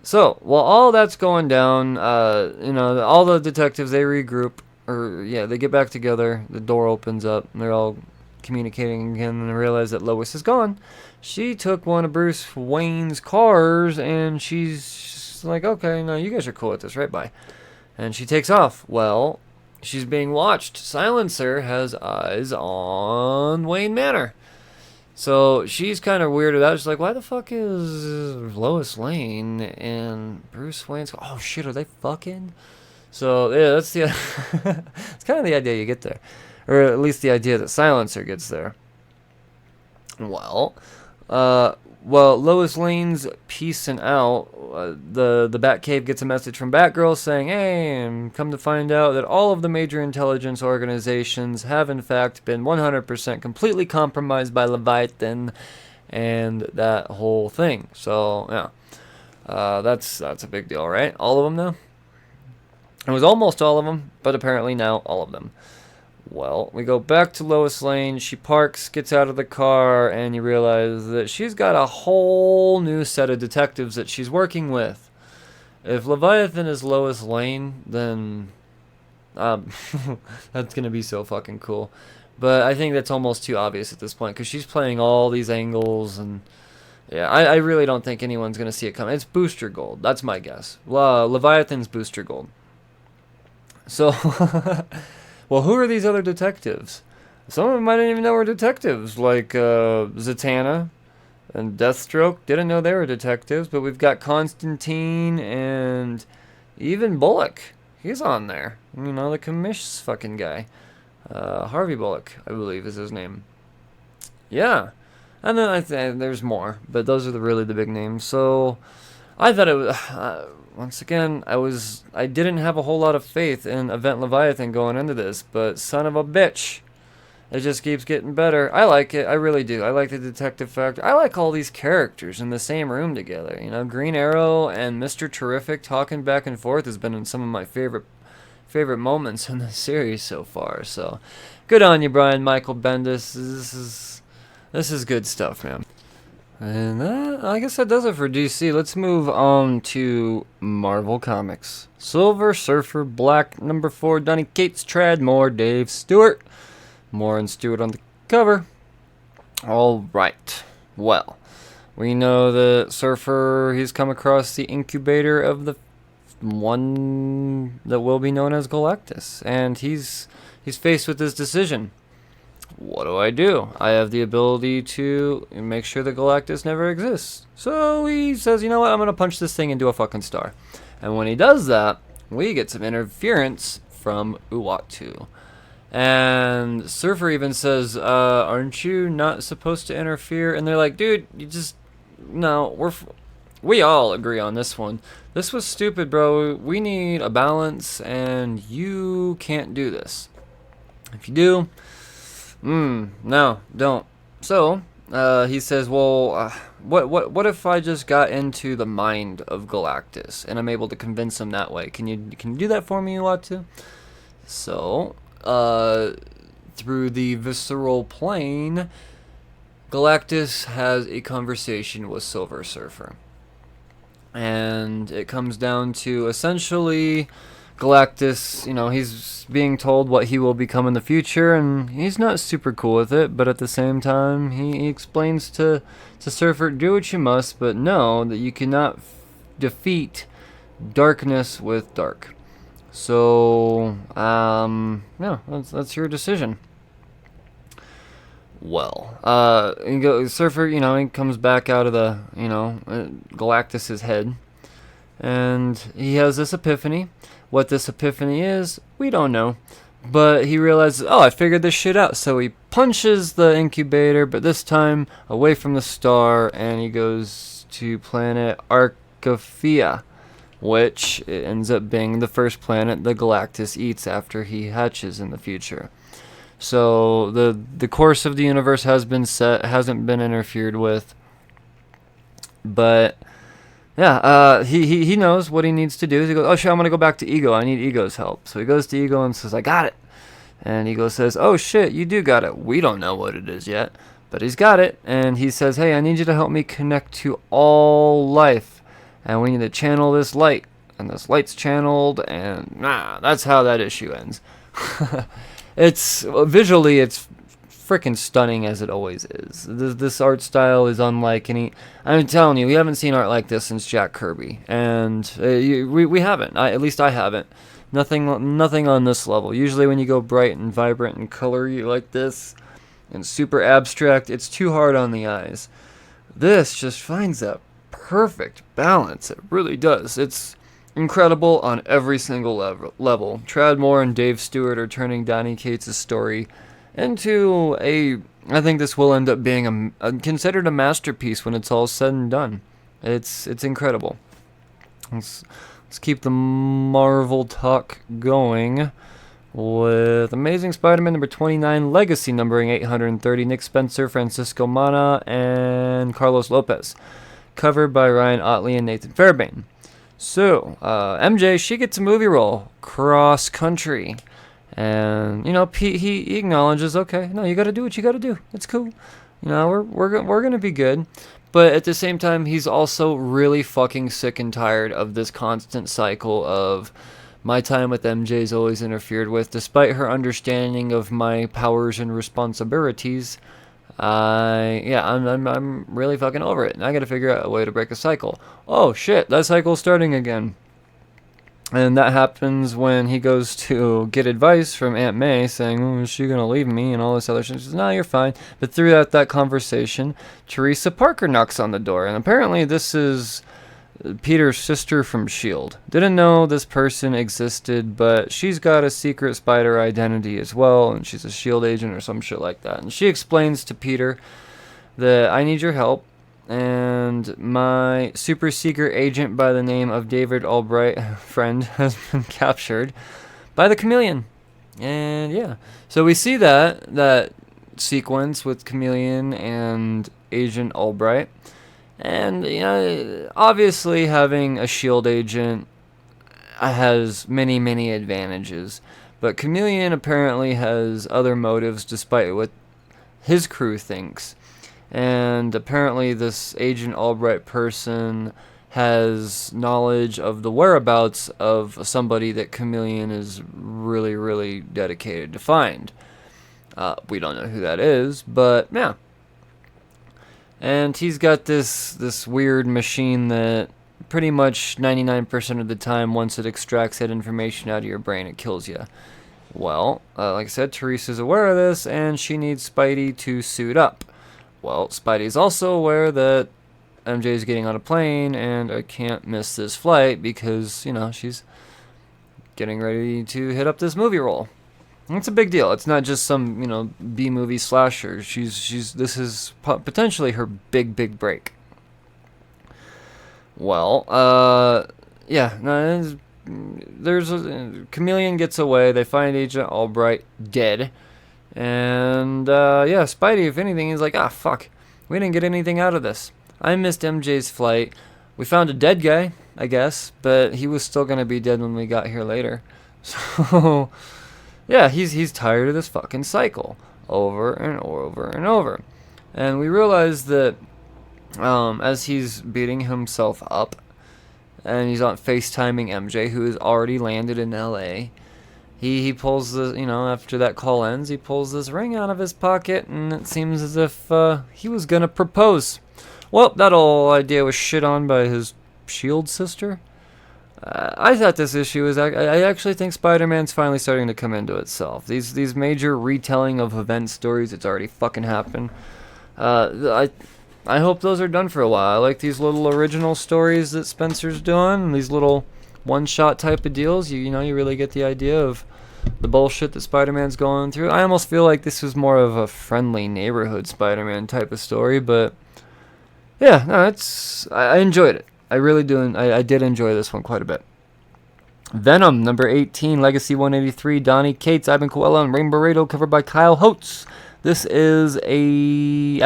A: So while all that's going down, all the detectives, they regroup, they get back together. The door opens up, and they're all communicating again, and they realize that Lois is gone. She took one of Bruce Wayne's cars, and she's like, okay, no, you guys are cool with this, right? Bye. And she takes off. Well, she's being watched. Silencer has eyes on Wayne Manor. So she's kind of weirded out. She's like, why the fuck is Lois Lane and Bruce Wayne's... Oh, shit, are they fucking? So, yeah, that's the... it's kind of the idea you get there. Or at least the idea that Silencer gets there. Well, Lois Lane's peacing out. The Batcave gets a message from Batgirl saying, hey, and come to find out that all of the major intelligence organizations have in fact been 100% completely compromised by Leviathan and that whole thing. So, yeah. That's a big deal, right? All of them now? It was almost all of them, but apparently now all of them. Well, we go back to Lois Lane. She parks, gets out of the car, and you realize that she's got a whole new set of detectives that she's working with. If Leviathan is Lois Lane, then that's going to be so fucking cool. But I think that's almost too obvious at this point, because she's playing all these angles, and yeah, I really don't think anyone's going to see it coming. It's Booster Gold. That's my guess. Leviathan's Booster Gold. So... Well, who are these other detectives? Some of them I didn't even know were detectives, like Zatanna and Deathstroke. Didn't know they were detectives, but we've got Constantine and even Bullock. He's on there. The commish fucking guy. Harvey Bullock, I believe, is his name. Yeah. And then there's more, but those are really the big names. So I thought it was... once again, I didn't have a whole lot of faith in Event Leviathan going into this, but son of a bitch, it just keeps getting better. I like it, I really do. I like the detective factor. I like all these characters in the same room together. Green Arrow and Mr. Terrific talking back and forth has been in some of my favorite moments in the series so far. So, good on you, Brian Michael Bendis. This is good stuff, man. And I guess that does it for DC. Let's move on to Marvel Comics. Silver Surfer Black #4, Donny Cates, Trad Moore, Dave Stewart. Moore and Stewart on the cover. All right. Well, we know that Surfer, he's come across the incubator of the one that will be known as Galactus. And he's faced with this decision. What do? I have the ability to make sure that Galactus never exists. So he says, you know what, I'm going to punch this thing into a fucking star. And when he does that, we get some interference from Uatu. And Surfer even says, aren't you not supposed to interfere? And they're like, dude, we all agree on this one. This was stupid, bro. We need a balance, and you can't do this. If you do... no, don't. So, he says, well, what if I just got into the mind of Galactus and I'm able to convince him that way? Can you do that for me, Uatu? So, through the visceral plane, Galactus has a conversation with Silver Surfer. And it comes down to essentially Galactus, he's being told what he will become in the future, and he's not super cool with it, but at the same time, he explains to Surfer, do what you must, but know that you cannot defeat darkness with dark. So, yeah, that's your decision. Well, Surfer, he comes back out of the, Galactus's head, and he has this epiphany. What this epiphany is, we don't know, but he realizes, I figured this shit out. So he punches the incubator, but this time away from the star, and he goes to planet Arcaphia, which ends up being the first planet the Galactus eats after he hatches in the future. So the course of the universe has been set, hasn't been interfered with. But yeah, he knows what he needs to do. He goes, oh shit, I'm gonna go back to Ego. I need Ego's help. So he goes to Ego and says, I got it. And Ego says, oh shit, you do got it. We don't know what it is yet, but he's got it. And he says, hey, I need you to help me connect to all life, and we need to channel this light. And this light's channeled, and that's how that issue ends. It's visually, it's freaking stunning, as it always is. This art style is unlike any. I'm telling you, we haven't seen art like this since Jack Kirby, and we haven't. At least I haven't. Nothing on this level. Usually, when you go bright and vibrant and color like this, and super abstract, it's too hard on the eyes. This just finds that perfect balance. It really does. It's incredible on every single level. Tradd Moore and Dave Stewart are turning Donny Cates' story into I think this will end up being considered a masterpiece when it's all said and done. It's incredible. Let's keep the Marvel talk going with Amazing Spider-Man number 29, Legacy numbering 830, Nick Spencer, Francisco Mana, and Carlos Lopez. Covered by Ryan Otley and Nathan Fairbairn. So, MJ, she gets a movie role, Cross Country. And, Pete, he acknowledges, okay, no, you gotta do what you gotta do. It's cool. We're gonna be good. But at the same time, he's also really fucking sick and tired of this constant cycle of my time with MJ is always interfered with. Despite her understanding of my powers and responsibilities, I'm really fucking over it, and I gotta figure out a way to break a cycle. Oh shit, that cycle's starting again. And that happens when he goes to get advice from Aunt May, saying, is she gonna leave me, and all this other shit. She says, no, you're fine. But throughout that conversation, Teresa Parker knocks on the door, and apparently this is Peter's sister from S.H.I.E.L.D. Didn't know this person existed, but she's got a secret spider identity as well, and she's a S.H.I.E.L.D. agent or some shit like that. And she explains to Peter that I need your help, and my super secret agent by the name of David Albright, friend, has been captured by the Chameleon. And yeah, so we see that sequence with Chameleon and Agent Albright. And, obviously having a S.H.I.E.L.D. agent has many, many advantages. But Chameleon apparently has other motives despite what his crew thinks. And apparently this Agent Albright person has knowledge of the whereabouts of somebody that Chameleon is really, really dedicated to find. We don't know who that is, but yeah. And he's got this weird machine that pretty much 99% of the time, once it extracts that information out of your brain, it kills you. Well, like I said, Teresa's aware of this, and she needs Spidey to suit up. Well, Spidey's also aware that MJ's getting on a plane, and I can't miss this flight because, she's getting ready to hit up this movie role. It's a big deal. It's not just some, B-movie slasher. This is potentially her big break. Well, yeah, no, Chameleon gets away. They find Agent Albright dead. And, yeah, Spidey, if anything, he's like, fuck, we didn't get anything out of this. I missed MJ's flight. We found a dead guy, I guess, but he was still gonna be dead when we got here later. So, yeah, he's tired of this fucking cycle over and over and over. And we realized that as he's beating himself up, and he's on FaceTiming MJ, who has already landed in LA. He pulls the, after that call ends, he pulls this ring out of his pocket, and it seems as if he was gonna propose. Well, that whole idea was shit on by his Shield sister. I thought this issue was. I actually think Spider-Man's finally starting to come into itself. These major retelling of event stories, it's already fucking happened. I hope those are done for a while. I like these little original stories that Spencer's doing, these little one-shot type of deals. You really get the idea of the bullshit that Spider-Man's going through. I almost feel like this was more of a friendly neighborhood Spider-Man type of story, but yeah, no, I enjoyed it. I really do, and I did enjoy this one quite a bit. Venom, number 18, Legacy 183, Donnie Cates, Ivan Coelho, and Rainbow Rado, covered by Kyle Holtz. This is an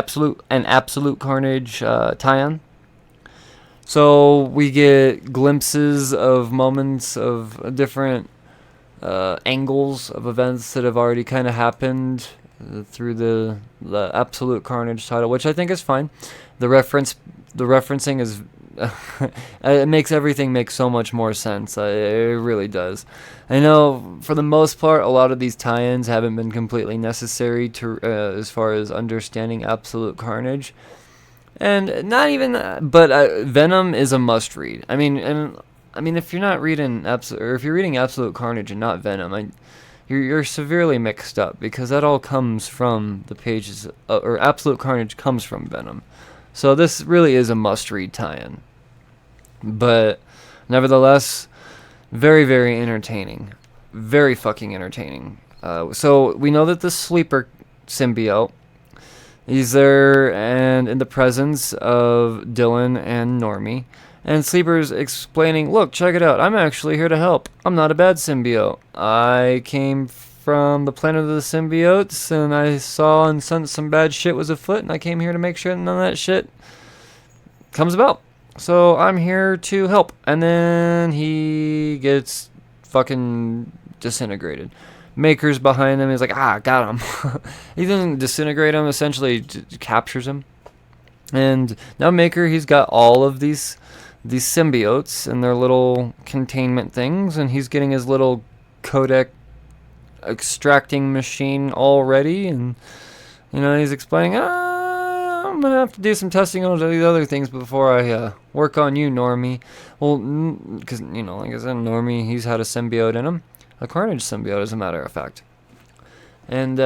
A: absolute Carnage tie-in. So we get glimpses of moments of different angles of events that have already kind of happened through the Absolute Carnage title, which I think is fine. The referencing is it makes everything make so much more sense. It really does. I know for the most part, a lot of these tie-ins haven't been completely necessary to as far as understanding Absolute Carnage, and not even. But Venom is a must-read. I mean, if you're not reading if you're reading Absolute Carnage and not Venom, you're severely mixed up, because that all comes from the pages, or Absolute Carnage comes from Venom. So this really is a must-read tie-in. But nevertheless, very, very entertaining. Very fucking entertaining. So we know that the Sleeper symbiote, he's there and in the presence of Dylan and Normie. And Sleeper's explaining, look, check it out. I'm actually here to help. I'm not a bad symbiote. I came from the planet of the symbiotes, and I saw and sensed some bad shit was afoot, and I came here to make sure none of that shit comes about. So I'm here to help. And then he gets fucking disintegrated. Maker's behind him. He's like, got him. He doesn't disintegrate him, essentially captures him. And now Maker, he's got all of these symbiotes and their little containment things, and he's getting his little codec extracting machine all ready, and he's explaining, I'm gonna have to do some testing on these other things before I work on you, Normie. Well, because like I said, Normie, he's had a symbiote in him, a Carnage symbiote, as a matter of fact, and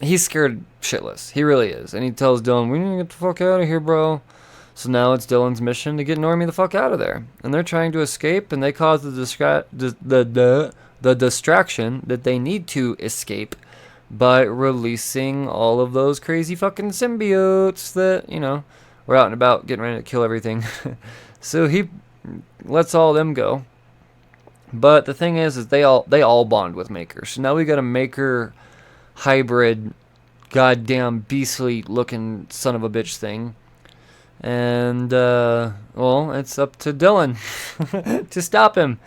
A: he's scared shitless. He really is, and he tells Dylan, "We need to get the fuck out of here, bro." So now it's Dylan's mission to get Normie the fuck out of there, and they're trying to escape, and they cause the distraction that they need to escape by releasing all of those crazy fucking symbiotes that were out and about getting ready to kill everything. So he lets all of them go, but the thing is they all bond with Maker. So now we got a Maker hybrid, goddamn beastly looking son of a bitch thing. And, it's up to Dylan to stop him.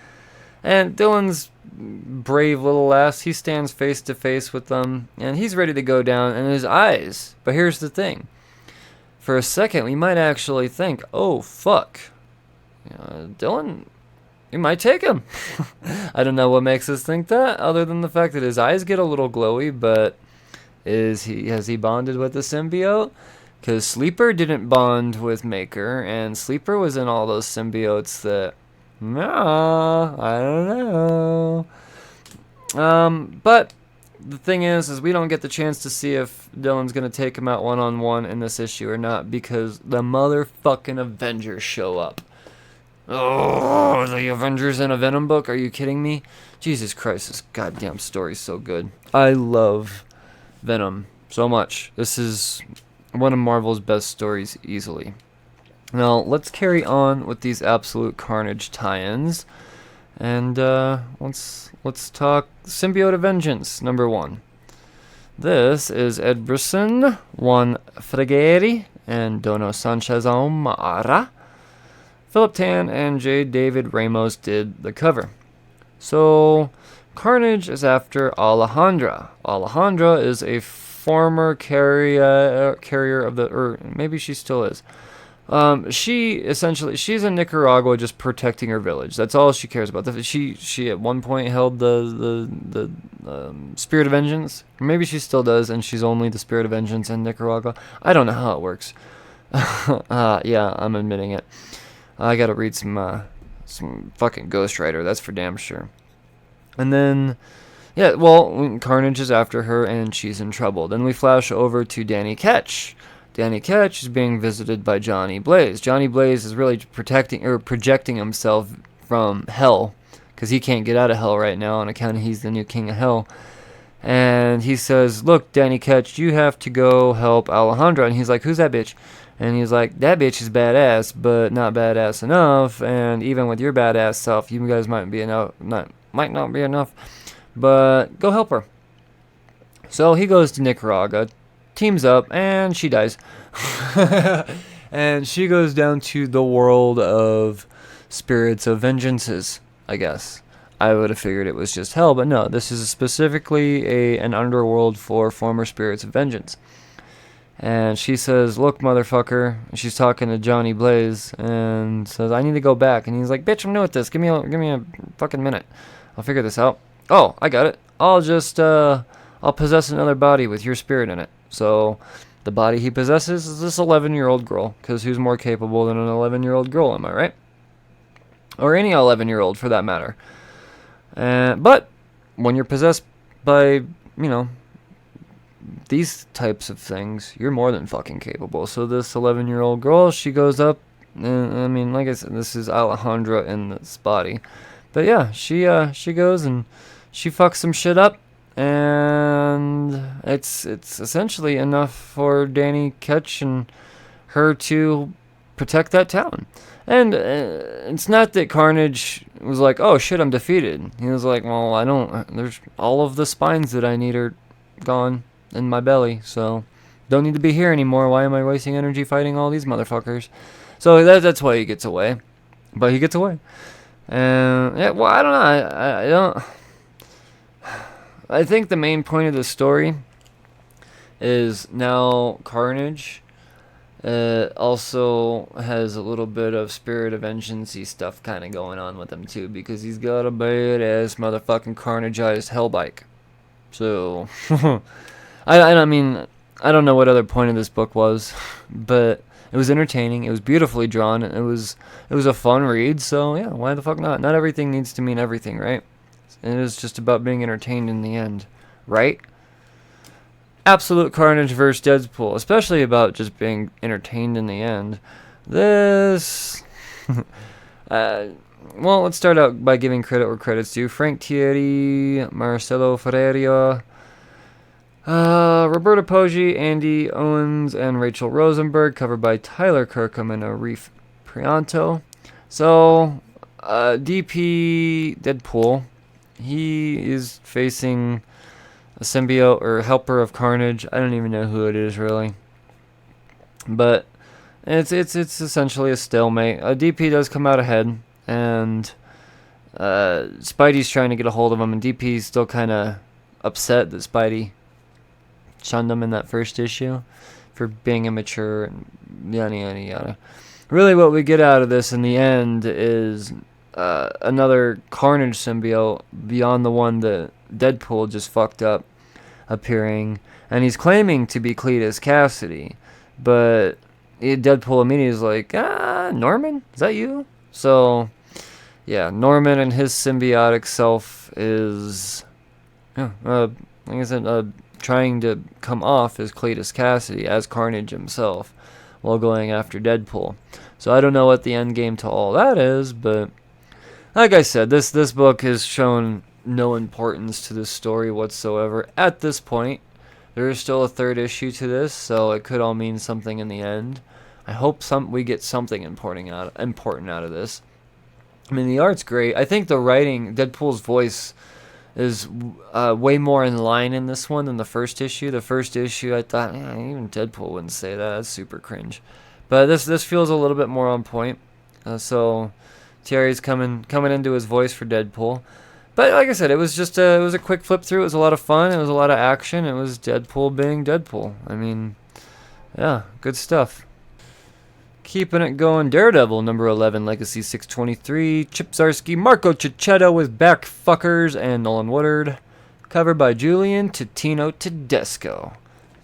A: And Dylan's brave little ass, he stands face to face with them, and he's ready to go down, and his eyes. But here's the thing. For a second, we might actually think, oh, fuck. Dylan, you might take him. I don't know what makes us think that, other than the fact that his eyes get a little glowy, but has he bonded with the symbiote? Because Sleeper didn't bond with Maker, and Sleeper was in all those symbiotes that, no, I don't know. But the thing is we don't get the chance to see if Dylan's going to take him out one-on-one in this issue or not, because the motherfucking Avengers show up. Oh, the Avengers in a Venom book? Are you kidding me? Jesus Christ, this goddamn story's so good. I love Venom so much. This is one of Marvel's best stories, easily. Now, let's carry on with these Absolute Carnage tie-ins. And let's talk Symbiote of Vengeance, number 1. This is Ed Brisson, Juan Fregeri, and Dono Sanchez O'Mara. Philip Tan and J. David Ramos did the cover. So, Carnage is after Alejandra. Alejandra is a former carrier of the, or maybe she still is. She's in Nicaragua just protecting her village. That's all she cares about. She at one point held the Spirit of Vengeance. Maybe she still does, and she's only the Spirit of Vengeance in Nicaragua. I don't know how it works. Yeah, I'm admitting it. I gotta read some fucking Ghostwriter. That's for damn sure. And then, yeah, well, Carnage is after her, and she's in trouble. Then we flash over to Danny Ketch. Danny Ketch is being visited by Johnny Blaze. Johnny Blaze is really projecting himself from hell, because he can't get out of hell right now on account of he's the new king of hell. And he says, look, Danny Ketch, you have to go help Alejandra. And he's like, who's that bitch? And he's like, that bitch is badass, but not badass enough. And even with your badass self, you guys might not be enough. But go help her. So he goes to Nicaragua, teams up, and she dies. And she goes down to the world of spirits of vengeances, I guess. I would have figured it was just hell, but no, this is specifically an underworld for former spirits of vengeance. And she says, look, motherfucker. And she's talking to Johnny Blaze and says, I need to go back. And he's like, bitch, I'm new at this. Give me a fucking minute. I'll figure this out. Oh, I got it. I'll possess another body with your spirit in it. So the body he possesses is this 11-year-old girl. Because who's more capable than an 11-year-old girl, am I right? Or any 11-year-old for that matter. But when you're possessed by, these types of things, you're more than fucking capable. So this 11-year-old girl, she goes up, and, like I said, this is Alejandra in this body. But yeah, she goes and she fucks some shit up, and it's essentially enough for Danny Ketch and her to protect that town. And it's not that Carnage was like, oh shit, I'm defeated. He was like, well, there's all of the spines that I need are gone in my belly, so don't need to be here anymore. Why am I wasting energy fighting all these motherfuckers? So that's why he gets away. But he gets away. And yeah, well, I don't know. I think the main point of the story is now Carnage also has a little bit of Spirit of Vengeance-y stuff kind of going on with him too, because he's got a badass motherfucking Carnageized hellbike. So I mean, I don't know what other point of this book was, but it was entertaining. It was beautifully drawn. It was a fun read. So yeah, why the fuck not? Not everything needs to mean everything, right? It is just about being entertained in the end, right? Absolute Carnage versus Deadpool, especially about just being entertained in the end. This, well, let's start out by giving credit where credit's due. Frank Thierry, Marcelo Ferreira, Roberta Poggi, Andy Owens, and Rachel Rosenberg, covered by Tyler Kirkham and Arif Prianto. So, DP Deadpool, he is facing a symbiote or helper of Carnage. I don't even know who it is really, but it's essentially a stalemate. DP does come out ahead, and Spidey's trying to get a hold of him, and DP's still kind of upset that Spidey shunned him in that first issue for being immature and yada yada yada. Really, what we get out of this in the end is another Carnage symbiote beyond the one that Deadpool just fucked up appearing, and he's claiming to be Cletus Cassidy, but Deadpool immediately is like, Norman, is that you? So yeah, Norman and his symbiotic self is like I said, trying to come off as Cletus Cassidy, as Carnage himself, while going after Deadpool. So I don't know what the end game to all that is, but like I said, this book has shown no importance to this story whatsoever at this point. There is still a third issue to this, so it could all mean something in the end. I hope we get something important out of this. I mean, the art's great. I think the writing, Deadpool's voice is way more in line in this one than the first issue. The first issue, I thought, even Deadpool wouldn't say that. That's super cringe. But this feels a little bit more on point. So Thierry's coming into his voice for Deadpool. But like I said, it was a quick flip through. It was a lot of fun. It was a lot of action. It was Deadpool being Deadpool. I mean, yeah, good stuff. Keeping it going, Daredevil, number 11, Legacy 623, Chip Zdarsky, Marco Cicchetto with back fuckers, and Nolan Woodard. Covered by Julian Totino Tedesco.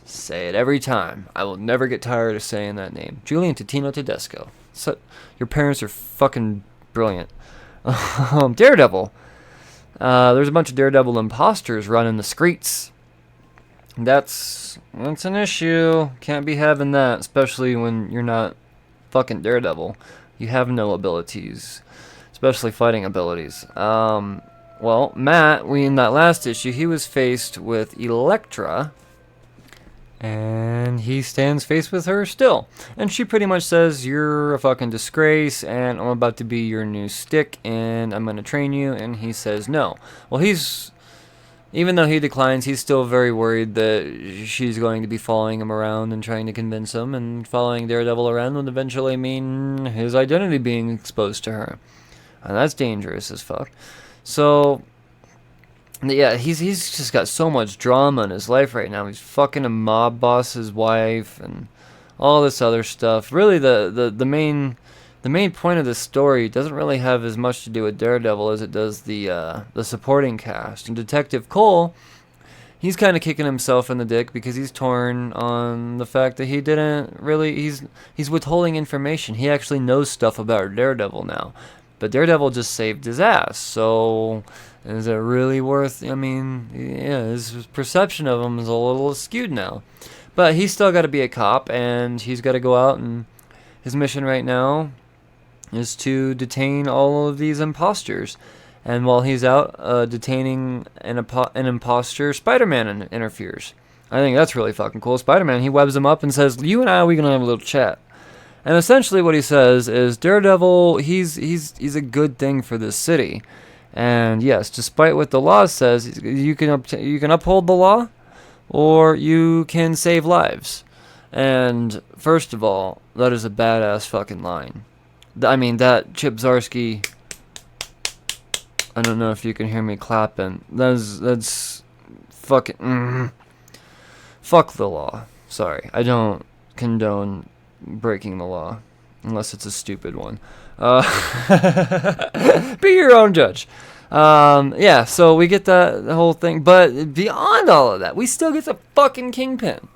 A: Say it every time. I will never get tired of saying that name. Julian Totino Tedesco. So, your parents are fucking brilliant. Daredevil. There's a bunch of Daredevil imposters running the streets. That's an issue. Can't be having that, especially when you're not fucking Daredevil. You have no abilities, especially fighting abilities. Well, Matt, in that last issue, he was faced with Elektra, and he stands face with her still. And she pretty much says, "You're a fucking disgrace, and I'm about to be your new stick, and I'm gonna train you." And he says no. Well, even though he declines, he's still very worried that she's going to be following him around and trying to convince him, and following Daredevil around would eventually mean his identity being exposed to her. And that's dangerous as fuck. So, yeah, he's just got so much drama in his life right now. He's fucking a mob boss's wife and all this other stuff. Really, the main point of this story doesn't really have as much to do with Daredevil as it does the supporting cast. And Detective Cole, he's kind of kicking himself in the dick because he's torn on the fact that he didn't really, he's withholding information. He actually knows stuff about Daredevil now, but Daredevil just saved his ass. So is it really worth? I mean, yeah, his perception of him is a little skewed now, but he's still got to be a cop, and he's got to go out, and his mission right now is to detain all of these imposters. And while he's out detaining an imposter, Spider-Man interferes. I think that's really fucking cool. Spider-Man, he webs him up and says, "You and I, we're gonna have a little chat." And essentially what he says is, Daredevil, he's a good thing for this city. And yes, despite what the law says, you can uphold the law, or you can save lives. And first of all, that is a badass fucking line. I mean, that Chip Zdarsky, I don't know if you can hear me clapping. That's fucking, fuck the law. Sorry, I don't condone breaking the law, unless it's a stupid one. Be your own judge. Yeah, so we get the whole thing, but beyond all of that, we still get the fucking Kingpin.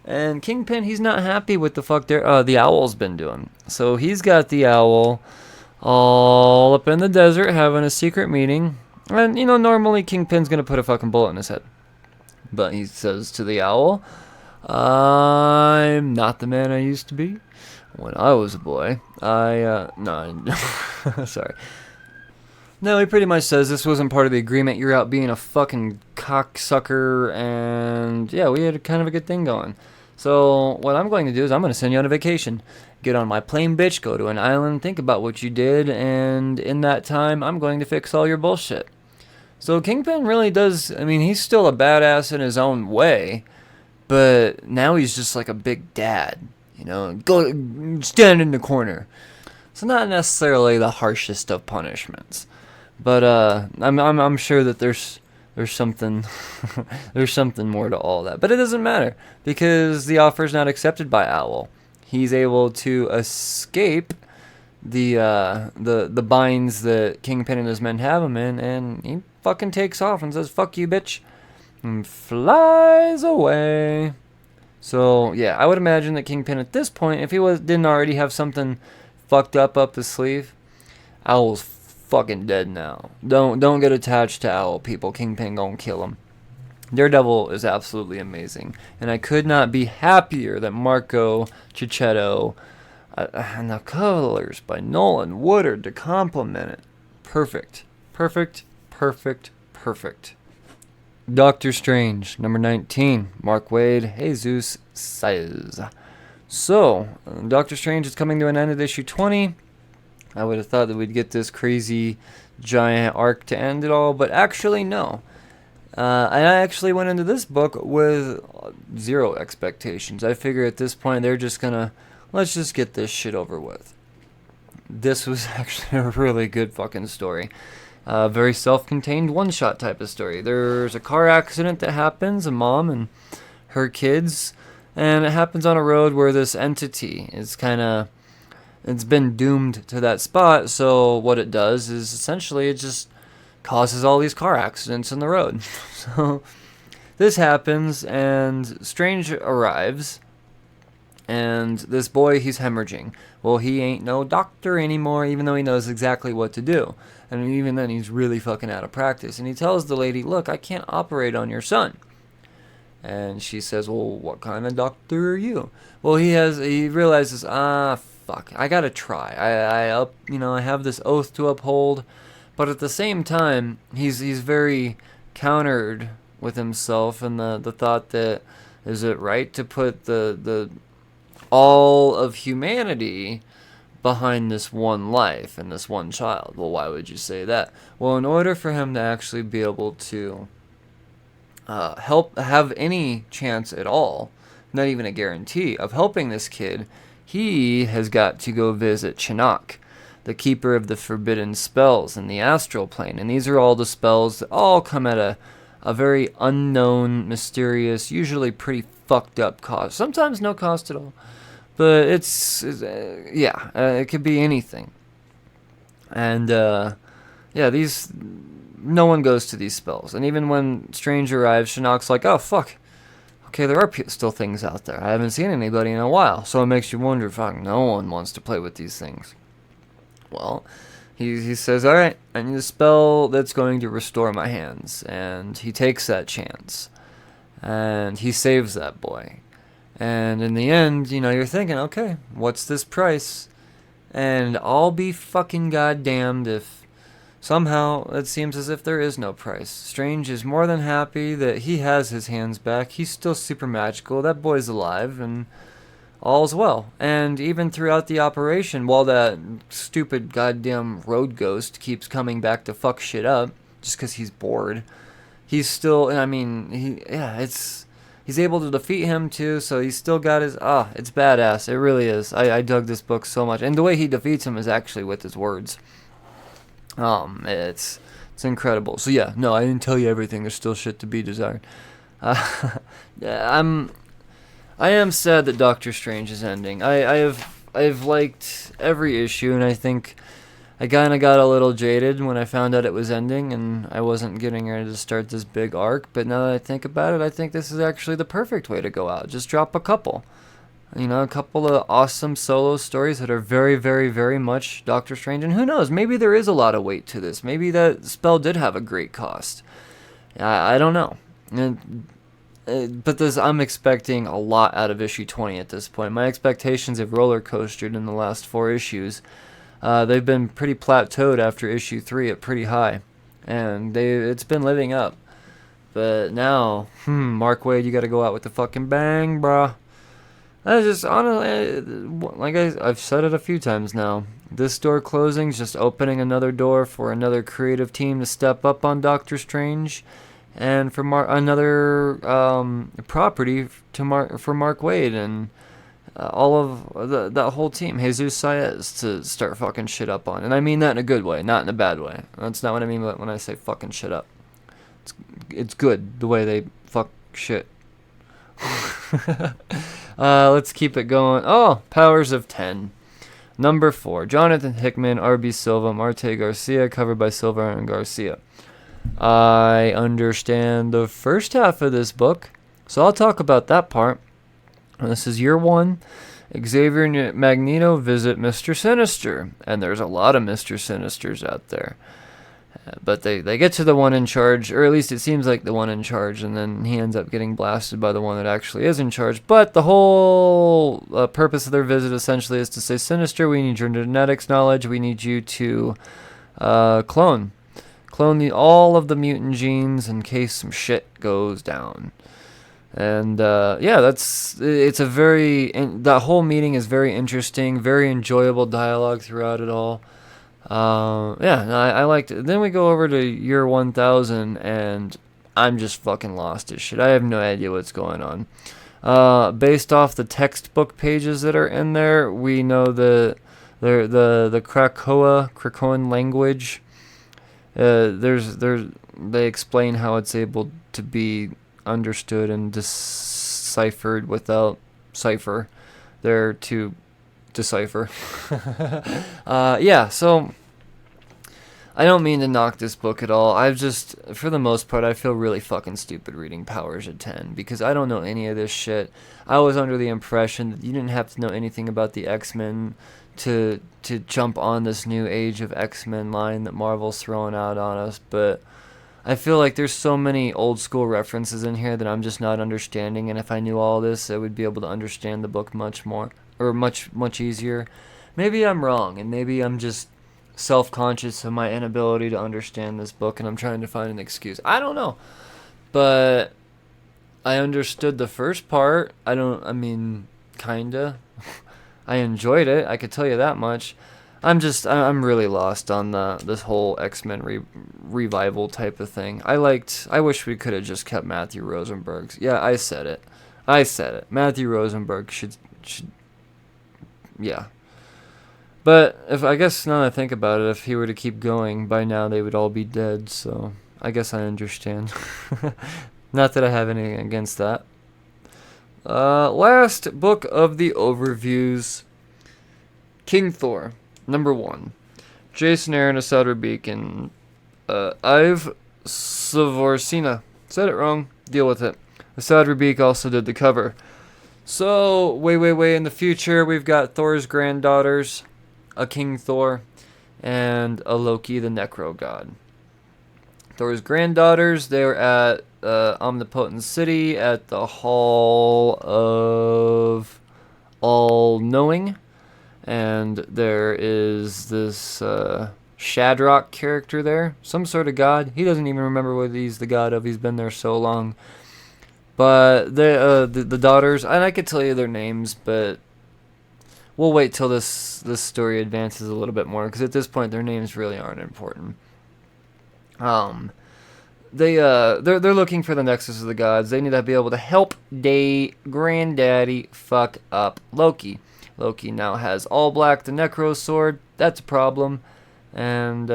A: And Kingpin, he's not happy with the fuck the Owl's been doing. So he's got the Owl all up in the desert having a secret meeting. And, normally Kingpin's going to put a fucking bullet in his head. But he says to the Owl, "I'm not the man I used to be. When I was a boy, no, sorry. No, he pretty much says this wasn't part of the agreement. You're out being a fucking cocksucker, and yeah, we had kind of a good thing going. So what I'm going to do is I'm going to send you on a vacation. Get on my plane, bitch, go to an island, think about what you did, and in that time, I'm going to fix all your bullshit." So Kingpin really does, I mean, he's still a badass in his own way, but now he's just like a big dad, go stand in the corner. So not necessarily the harshest of punishments. But I'm sure that there's something there's something more to all that. But it doesn't matter because the offer is not accepted by Owl. He's able to escape the binds that Kingpin and his men have him in, and he fucking takes off and says, "Fuck you, bitch," and flies away. So yeah, I would imagine that Kingpin at this point, if he didn't already have something fucked up his sleeve, Owl's fucking dead now. Don't get attached to Owl, people. Kingpin gonna kill him. Daredevil is absolutely amazing, and I could not be happier that Marco Cicchetto and the colors by Nolan Woodard to complement it. Perfect. Doctor Strange, number 19, Mark Waid, Jesus Saez. So, Doctor Strange is coming to an end at issue 20. I would have thought that we'd get this crazy giant arc to end it all, but actually no. I actually went into this book with zero expectations. I figure at this point they're just gonna, let's just get this shit over with. This was actually a really good fucking story. Very self-contained, one-shot type of story. There's a car accident that happens, a mom and her kids, and it happens on a road where this entity is it's been doomed to that spot. So what it does is essentially it just causes all these car accidents in the road. So this happens, and Strange arrives, and this boy, he's hemorrhaging. Well, he ain't no doctor anymore, even though he knows exactly what to do. And even then, he's really fucking out of practice. And he tells the lady, look, I can't operate on your son. And she says, well, what kind of doctor are you? Well, he realizes, fuck, I gotta try. I have this oath to uphold. But at the same time, he's very countered with himself and the thought that, is it right to put the all of humanity behind this one life and this one child? Well, why would you say that? Well, in order for him to actually be able to have any chance at all, not even a guarantee of helping this kid, he has got to go visit Chinook, the keeper of the forbidden spells in the astral plane. And these are all the spells that all come at a very unknown, mysterious, usually pretty fucked up cost. Sometimes no cost at all. But it could be anything. And, no one goes to these spells. And even when Strange arrives, Shinnok's like, oh, fuck. Okay, there are still things out there. I haven't seen anybody in a while. So it makes you wonder, fuck, no one wants to play with these things. Well, he says, all right, I need a spell that's going to restore my hands. And he takes that chance. And he saves that boy. And in the end, you're thinking, okay, what's this price? And I'll be fucking goddamned if somehow it seems as if there is no price. Strange is more than happy that he has his hands back. He's still super magical. That boy's alive, and all's well. And even throughout the operation, while that stupid goddamn road ghost keeps coming back to fuck shit up, just because he's bored, he's still, he's able to defeat him too, so he's still got his, it's badass. It really is. I dug this book so much. And the way he defeats him is actually with his words. It's incredible. So yeah, no, I didn't tell you everything. There's still shit to be desired. I am sad that Doctor Strange is ending. I've liked every issue, and I think I kind of got a little jaded when I found out it was ending, and I wasn't getting ready to start this big arc. But now that I think about it, I think this is actually the perfect way to go out. Just drop a couple. A couple of awesome solo stories that are very, very, very much Doctor Strange. And who knows, maybe there is a lot of weight to this. Maybe that spell did have a great cost. I don't know. But I'm expecting a lot out of issue 20 at this point. My expectations have roller coastered in the last 4 issues. They've been pretty plateaued after issue 3 at pretty high. And it's been living up. But now, Mark Waid, you gotta go out with the fucking bang, bruh. I just, honestly, like I've said it a few times now, this door closing is just opening another door for another creative team to step up on Doctor Strange, and for another property for Mark Waid and all of that whole team, Jesus Saez, to start fucking shit up on. And I mean that in a good way, not in a bad way. That's not what I mean when I say fucking shit up. It's good, the way they fuck shit. Let's keep it going. Oh, Powers of 10. Number 4. Jonathan Hickman, R.B. Silva, Marte Garcia, covered by Silva and Garcia. I understand the first half of this book, so I'll talk about that part. This is year 1. Xavier and Magneto visit Mr. Sinister, and there's a lot of Mr. Sinisters out there. But they get to the one in charge, or at least it seems like the one in charge, and then he ends up getting blasted by the one that actually is in charge. But the whole purpose of their visit essentially is to say, Sinister, we need your genetics knowledge. We need you to clone all of the mutant genes in case some shit goes down. And that whole meeting is very interesting, very enjoyable dialogue throughout it all. I liked it. Then we go over to year 1000, and I'm just fucking lost as shit. I have no idea what's going on. Based off the textbook pages that are in there, we know the Krakoan language. They explain how it's able to be understood and deciphered without cipher. They're to decipher. Yeah, so I don't mean to knock this book at all. I've just, for the most part, I feel really fucking stupid reading Powers of 10 because I don't know any of this shit. I was under the impression that you didn't have to know anything about the X-Men to jump on this new Age of X-Men line that Marvel's throwing out on us, but I feel like there's so many old school references in here that I'm just not understanding, and if I knew all this, I would be able to understand the book much more, or much easier. Maybe I'm wrong, and maybe I'm just self-conscious of my inability to understand this book, and I'm trying to find an excuse. I don't know, but I understood the first part. Kinda. I enjoyed it, I could tell you that much. I'm really lost on this whole X-Men revival type of thing. I wish we could have just kept Matthew Rosenberg's. Yeah, I said it. Matthew Rosenberg should yeah. But I guess now that I think about it, if he were to keep going, by now they would all be dead, so I guess I understand. Not that I have anything against that. Last book of the overviews, King Thor, number 1. Jason Aaron, Asad Rabik, and Ive Savorsina. Said it wrong. Deal with it. Asad Rabik also did the cover. So, way in the future, we've got Thor's granddaughters, a King Thor, and a Loki, the Necro God. Thor's granddaughters, they were at Omnipotent City at the Hall of All-Knowing, and there is this Shadrock character there, some sort of god. He doesn't even remember what he's the god of. He's been there so long. But the daughters, and I could tell you their names, but we'll wait till this story advances a little bit more, because at this point their names really aren't important. They're looking for the Nexus of the Gods. They need to be able to help granddaddy fuck up Loki. Loki now has all black, the Necro sword. That's a problem, and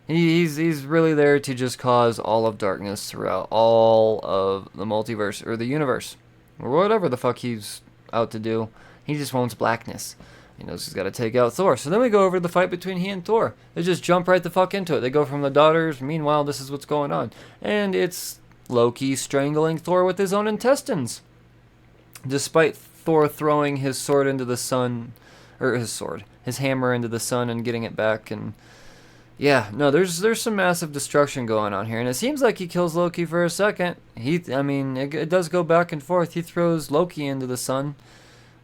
A: he's really there to just cause all of darkness throughout all of the multiverse or the universe or whatever the fuck he's out to do. He just wants blackness. He knows he's got to take out Thor. So then we go over to the fight between he and Thor. They just jump right the fuck into it. They go from the daughters. Meanwhile, this is what's going on. And it's Loki strangling Thor with his own intestines. Despite Thor throwing his sword into the sun, or his hammer into the sun and getting it back. And yeah, no, there's some massive destruction going on here. And it seems like he kills Loki for a second. It does go back and forth. He throws Loki into the sun.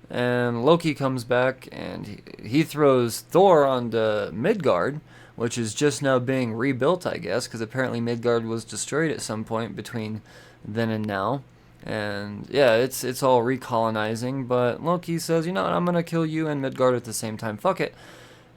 A: And Loki comes back, and he throws Thor onto Midgard, which is just now being rebuilt, I guess, because apparently Midgard was destroyed at some point between then and now. And yeah, it's all recolonizing, but Loki says, you know what, I'm going to kill you and Midgard at the same time. Fuck it.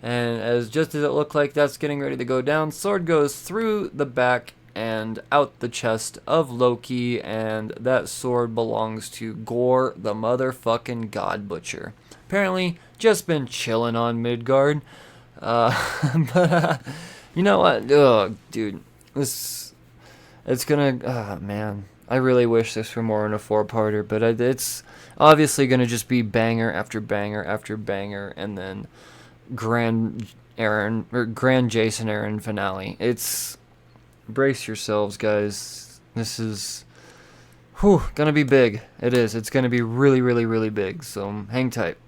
A: And just as it looked like that's getting ready to go down, sword goes through the back and out the chest of Loki, and that sword belongs to Gore, the motherfucking God Butcher. Apparently, just been chilling on Midgard. But you know what? Oh, dude, it's gonna. Man, I really wish this were more in a 4-parter, but it's obviously gonna just be banger after banger after banger, and then Grand Jason Aaron finale. Brace yourselves, guys. This is gonna be big. It is. It's gonna be really, really, really big. So hang tight.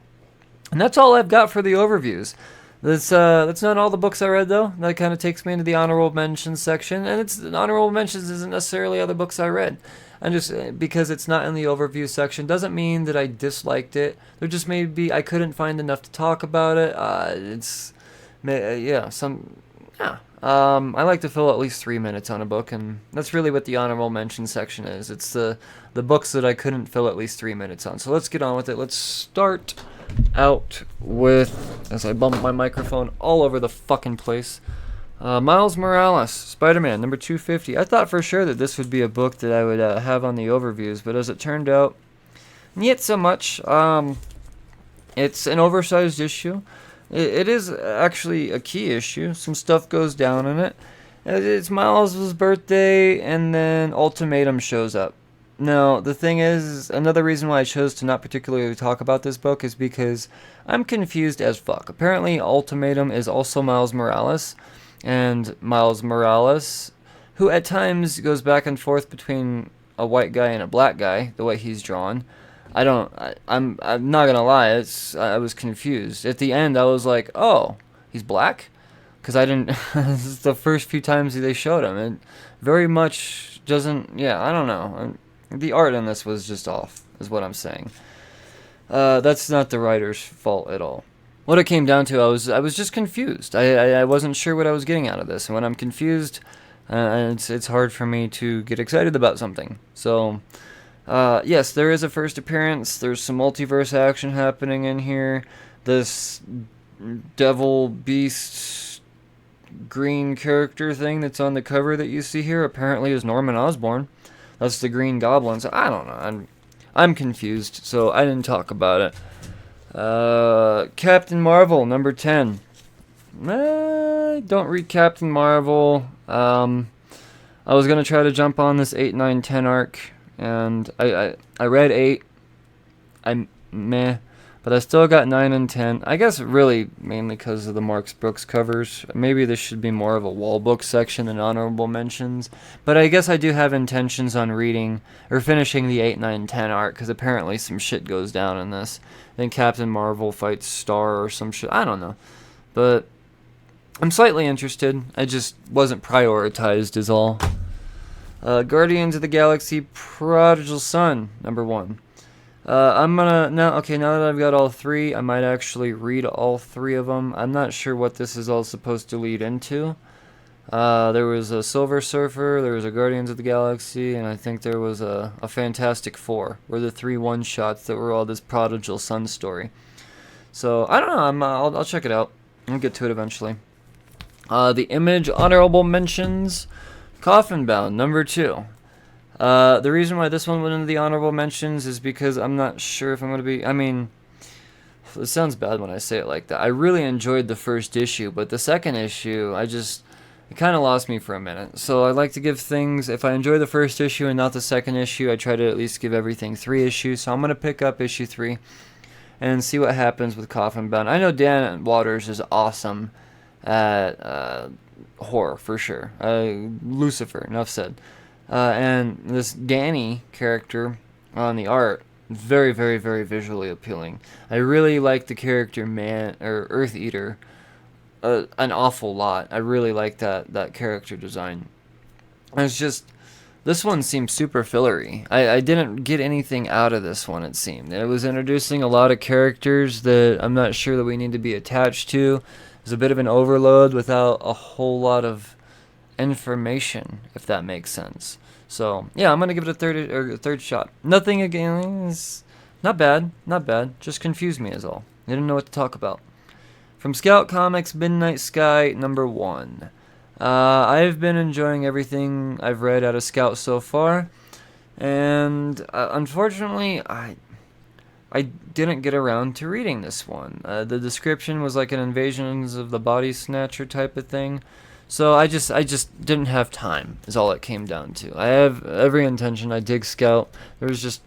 A: And that's all I've got for the overviews. That's not all the books I read, though. That kind of takes me into the honorable mentions section. And honorable mentions isn't necessarily other books I read. And just because it's not in the overview section doesn't mean that I disliked it. There just may be I couldn't find enough to talk about it. I like to fill at least 3 minutes on a book, and that's really what the honorable mention section is. It's the books that I couldn't fill at least 3 minutes on. So let's get on with it. Let's start out with, as I bump my microphone all over the fucking place, Miles Morales, Spider-Man, number 250. I thought for sure that this would be a book that I would have on the overviews, but as it turned out, not so much. It's an oversized issue. It is actually a key issue. Some stuff goes down in it. It's Miles' birthday, and then Ultimatum shows up. Now, the thing is, another reason why I chose to not particularly talk about this book is because I'm confused as fuck. Apparently, Ultimatum is also Miles Morales, and Miles Morales, who at times goes back and forth between a white guy and a black guy, the way he's drawn. I'm not gonna lie, I was confused. At the end, I was like, oh, he's black? Because I didn't, this is the first few times they showed him. It very much doesn't, yeah, I don't know. The art in this was just off, is what I'm saying. That's not the writer's fault at all. What it came down to, I was just confused. I wasn't sure what I was getting out of this. And when I'm confused, it's hard for me to get excited about something. So, yes, there is a first appearance. There's some multiverse action happening in here. This devil beast green character thing that's on the cover that you see here apparently is Norman Osborn. That's the Green Goblin. So I don't know. I'm confused, so I didn't talk about it. Captain Marvel, number 10. Don't read Captain Marvel. I was going to try to jump on this 8, 9, 10 arc, and I read 8. I'm meh. But I still got 9 and 10. I guess really mainly because of the Marks Brooks covers. Maybe this should be more of a wall book section than honorable mentions. But I guess I do have intentions on reading or finishing the 8, 9, 10 arc because apparently some shit goes down in this. Then Captain Marvel fights Star or some shit. I don't know. But I'm slightly interested. I just wasn't prioritized is all. Guardians of the Galaxy Prodigal Son, number 1. I'm gonna now that I've got all 3, I might actually read all 3 of them. I'm not sure what this is all supposed to lead into. There was a Silver Surfer, there was a Guardians of the Galaxy, and I think there was a Fantastic Four. Were the 3 one-shots that were all this Prodigal Son story. So I don't know. I'll check it out. I'll get to it eventually. The Image honorable mentions, Coffin Bound, number 2. The reason why this one went into the honorable mentions is because I'm not sure if I'm going to be... I mean, it sounds bad when I say it like that. I really enjoyed the first issue, but the second issue, it kind of lost me for a minute. So I like to give things... If I enjoy the first issue and not the second issue, I try to at least give everything 3 issues. So I'm going to pick up issue 3 and see what happens with Coffin Bound. I know Dan Waters is awesome at horror, for sure. Lucifer, enough said. And this Danny character on the art, very, very, very visually appealing. I really like the character Earth Eater an awful lot. I really like that character design. It's just, this one seemed super fillery. I didn't get anything out of this one, it seemed. It was introducing a lot of characters that I'm not sure that we need to be attached to. It was a bit of an overload without a whole lot of information, if that makes sense. So yeah, I'm gonna give it a third shot. Nothing again. Not bad. Just confused me is all. I didn't know what to talk about. From Scout Comics, Midnight Sky, number 1. I've been enjoying everything I've read out of Scout so far, and unfortunately, I didn't get around to reading this one. The description was like an Invasions of the Body Snatcher type of thing. So I just didn't have time, is all it came down to. I have every intention. I dig Scout. There was just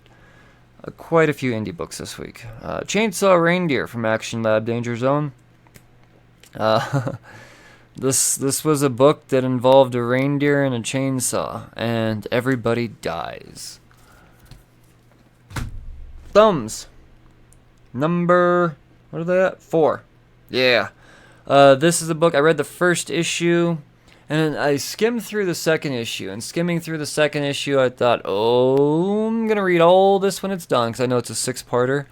A: quite a few indie books this week. Chainsaw Reindeer from Action Lab Danger Zone. This was a book that involved a reindeer and a chainsaw, and everybody dies. Thumbs. Number, what are they at? 4. Yeah. This is a book, I read the first issue, and I skimmed through the second issue. And skimming through the second issue, I thought, oh, I'm going to read all this when it's done, because I know it's a 6-parter.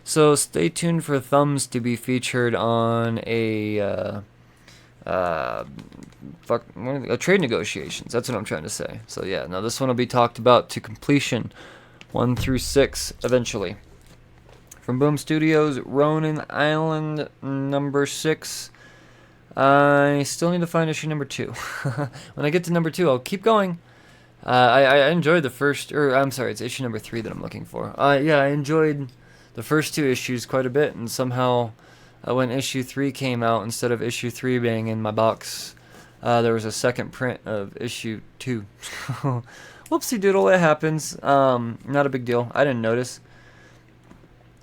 A: So stay tuned for Thumbs to be featured on a trade negotiations. That's what I'm trying to say. So yeah, now this one will be talked about to completion, 1 through 6, eventually. From Boom Studios, Ronin Island, number 6. I still need to find issue number 2. When I get to number 2, I'll keep going. I enjoyed the first, or I'm sorry, it's issue number 3 that I'm looking for. Yeah, I enjoyed the first 2 issues quite a bit, and somehow when issue 3 came out, instead of issue 3 being in my box, there was a second print of issue 2. Whoopsie doodle, it happens. Not a big deal. I didn't notice.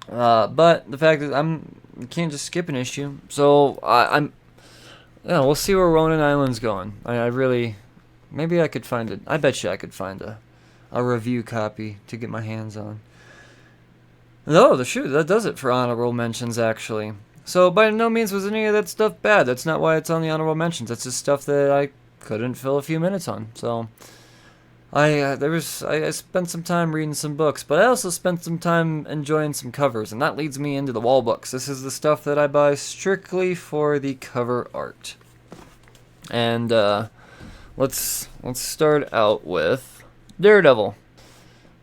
A: But the fact is, you can't just skip an issue. So I'm, yeah, we'll see where Ronin Island's going. I really, maybe I could find it. I bet you I could find a review copy to get my hands on. No, shoot, that does it for honorable mentions, actually. So by no means was any of that stuff bad. That's not why it's on the honorable mentions. That's just stuff that I couldn't fill a few minutes on. So I spent some time reading some books, but I also spent some time enjoying some covers, and that leads me into the wall books. This is the stuff that I buy strictly for the cover art. And let's start out with Daredevil.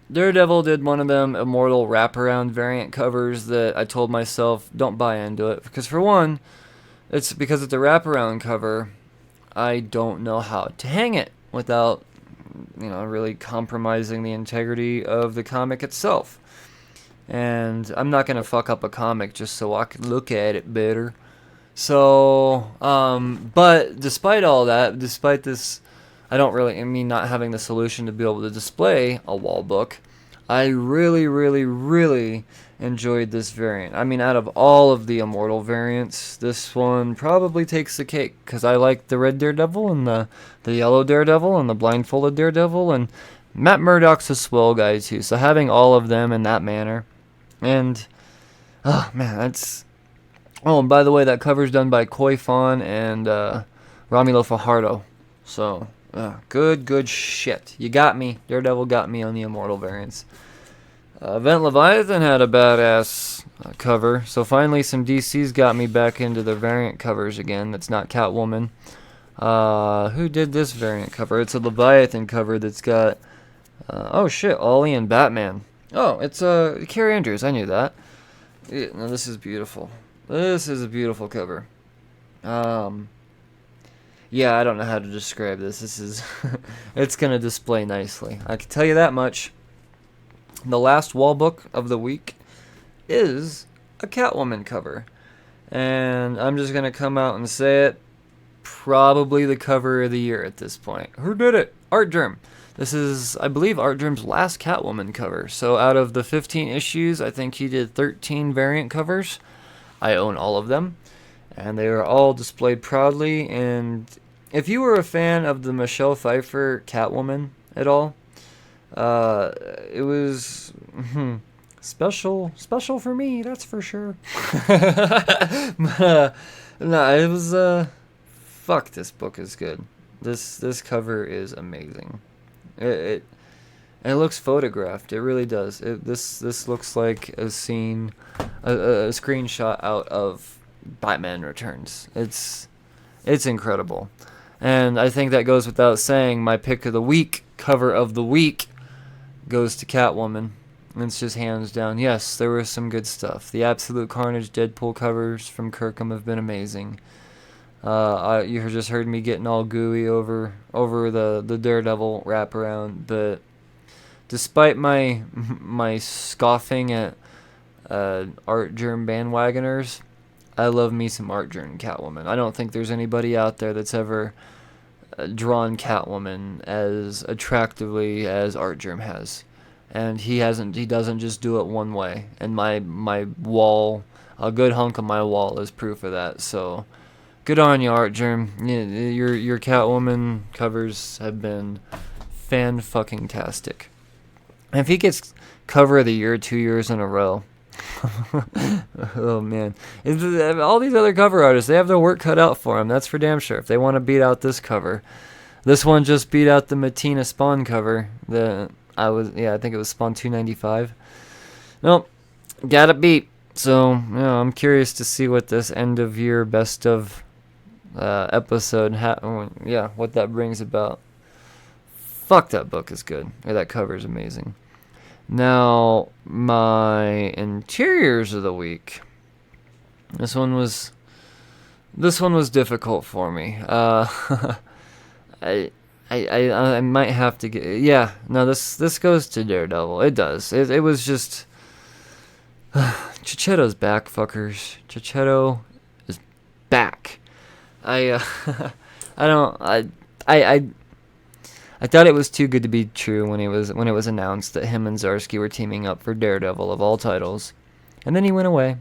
A: Daredevil did one of them Immortal wraparound variant covers that I told myself don't buy into it, because for one, it's because it's a wraparound cover. I don't know how to hang it without, really compromising the integrity of the comic itself. And I'm not gonna fuck up a comic just so I can look at it better. So, but despite all that, despite this, not having the solution to be able to display a wall book, I really, really, really enjoyed this variant. I mean, out of all of the Immortal variants, this one probably takes the cake, because I like the red Daredevil and the yellow Daredevil and the blindfolded Daredevil, and Matt Murdock's a swell guy too, so having all of them in that manner, and, oh man, that's, oh, and by the way, that cover's done by Koi Fawn and Romulo Fajardo, so good shit. You got me. Daredevil got me on the Immortal variants. Event Leviathan had a badass cover, so finally some DC's got me back into the variant covers again. That's not Catwoman. Who did this variant cover? It's a Leviathan cover that's got, oh shit, Ollie and Batman. Oh, it's Carrie Andrews. I knew that. Yeah, no, this is beautiful. This is a beautiful cover. Yeah, I don't know how to describe this. This is, it's gonna display nicely. I can tell you that much. The last wall book of the week is a Catwoman cover. And I'm just gonna come out and say it. Probably the cover of the year at this point. Who did it? Art Germ. This is, I believe, Art Germ's last Catwoman cover. So out of the 15 issues, I think he did 13 variant covers. I own all of them. And they are all displayed proudly. And if you were a fan of the Michelle Pfeiffer Catwoman at all, it was special for me, that's for sure. No, it was, fuck, this book is good. This cover is amazing. It looks photographed. It really does. This looks like a scene, a screenshot out of Batman Returns. It's incredible. And I think that goes without saying, my pick of the week, cover of the week, goes to Catwoman. It's just hands down. Yes, there was some good stuff. The Absolute Carnage Deadpool covers from Kirkham have been amazing. You just heard me getting all gooey over the Daredevil wraparound, but despite my scoffing at Art Germ bandwagoners, I love me some Art Germ Catwoman. I don't think there's anybody out there that's ever drawn Catwoman as attractively as Art Germ has. And he doesn't just do it one way. And my wall, a good hunk of my wall is proof of that. So good on you, Art Germ. Your Catwoman covers have been fan-fucking-tastic. And if he gets cover of the year 2 years in a row, oh man, all these other cover artists, they have their work cut out for them. That's for damn sure. If they want to beat out this cover, this one just beat out the Matina Spawn cover. I think it was Spawn 295. Nope, got it beat. So I'm curious to see what this end of year best of episode, what that brings about. Fuck, that book is good. Or that cover is amazing. Now, my interiors of the week. This one was This one was difficult for me. I, I might have to get. Yeah, no, this goes to Daredevil. It does. It was just. Chichetto's back, fuckers. Chichetto is back. I I don't I I thought it was too good to be true when it was announced that him and Zarsky were teaming up for Daredevil of all titles, and then he went away,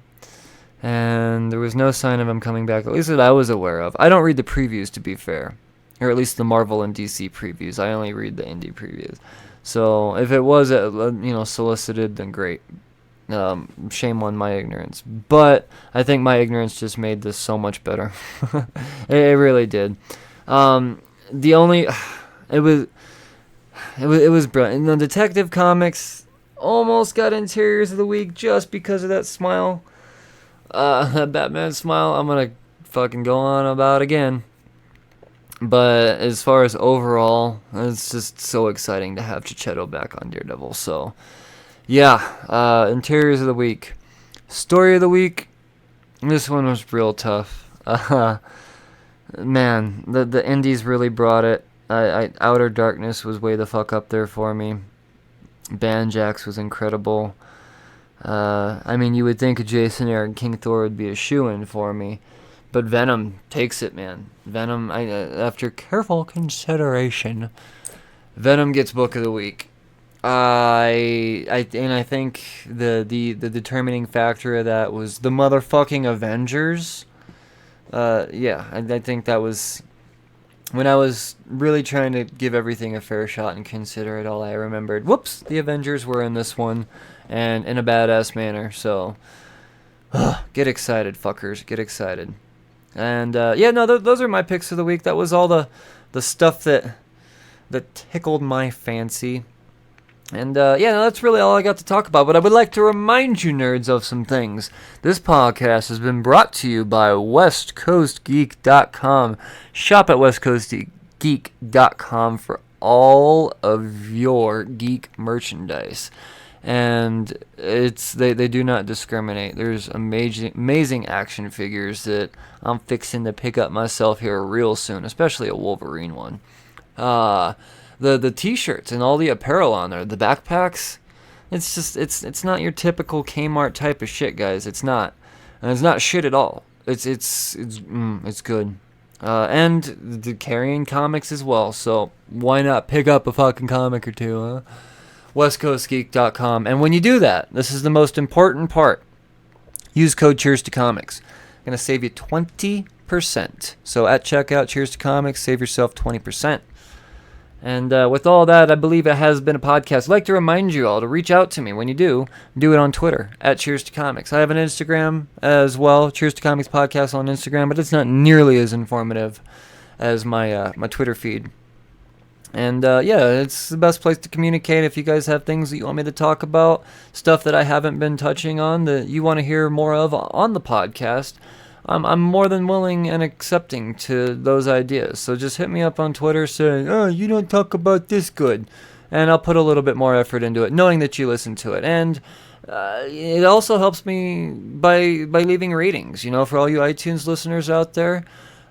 A: and there was no sign of him coming back. At least that I was aware of. I don't read the previews, to be fair, or at least the Marvel and DC previews. I only read the indie previews. So if it was solicited, then great. Shame on my ignorance, but I think my ignorance just made this so much better. it really did. The only it was brilliant. And the Detective Comics almost got Interiors of the Week just because of that smile, that Batman smile. I'm gonna fucking go on about again. But as far as overall, it's just so exciting to have Chichetto back on Daredevil. So. Yeah, Interiors of the Week. Story of the Week. This one was real tough. Man, the indies really brought it. Outer Darkness was way the fuck up there for me. Banjax was incredible. I mean, you would think Jason Aaron King Thor would be a shoo-in for me. But Venom takes it, man. Venom, after careful consideration, Venom gets Book of the Week. I think the determining factor of that was the motherfucking Avengers. I think that was when I was really trying to give everything a fair shot and consider it all. I remembered, whoops, the Avengers were in this one, and in a badass manner. So, get excited, fuckers, get excited. And those are my picks of the week. That was all the stuff that tickled my fancy. And, that's really all I got to talk about. But I would like to remind you, nerds, of some things. This podcast has been brought to you by WestCoastGeek.com. Shop at WestCoastGeek.com for all of your geek merchandise. And they do not discriminate. There's amazing action figures that I'm fixing to pick up myself here real soon, especially a Wolverine one. The t-shirts and all the apparel on there, the backpacks, it's not your typical Kmart type of shit, guys. It's not, and it's not shit at all. It's good, and the carrying comics as well. So why not pick up a fucking comic or two, huh? WestCoastGeek.com, and when you do that, this is the most important part. Use code Cheers to Comics. I'm gonna save you 20%. So at checkout, Cheers to Comics, save yourself 20%. And with all that, I believe it has been a podcast. I'd like to remind you all to reach out to me. When you do it on Twitter, at Cheers to Comics. I have an Instagram as well, Cheers to Comics Podcast on Instagram, but it's not nearly as informative as my Twitter feed. And it's the best place to communicate if you guys have things that you want me to talk about, stuff that I haven't been touching on that you want to hear more of on the podcast. I'm more than willing and accepting to those ideas. So just hit me up on Twitter saying, oh, you don't talk about this good. And I'll put a little bit more effort into it, knowing that you listen to it. And it also helps me by leaving ratings. For all you iTunes listeners out there,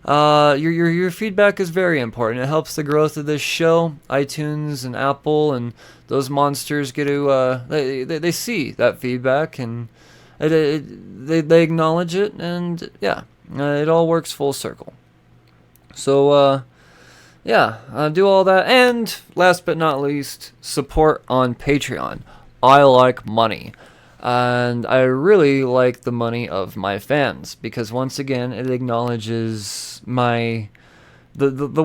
A: your feedback is very important. It helps the growth of this show. iTunes and Apple and those monsters get to, they see that feedback and they acknowledge it, and it all works full circle. So do all that, and last but not least, support on Patreon. I like money, and I really like the money of my fans, because once again it acknowledges the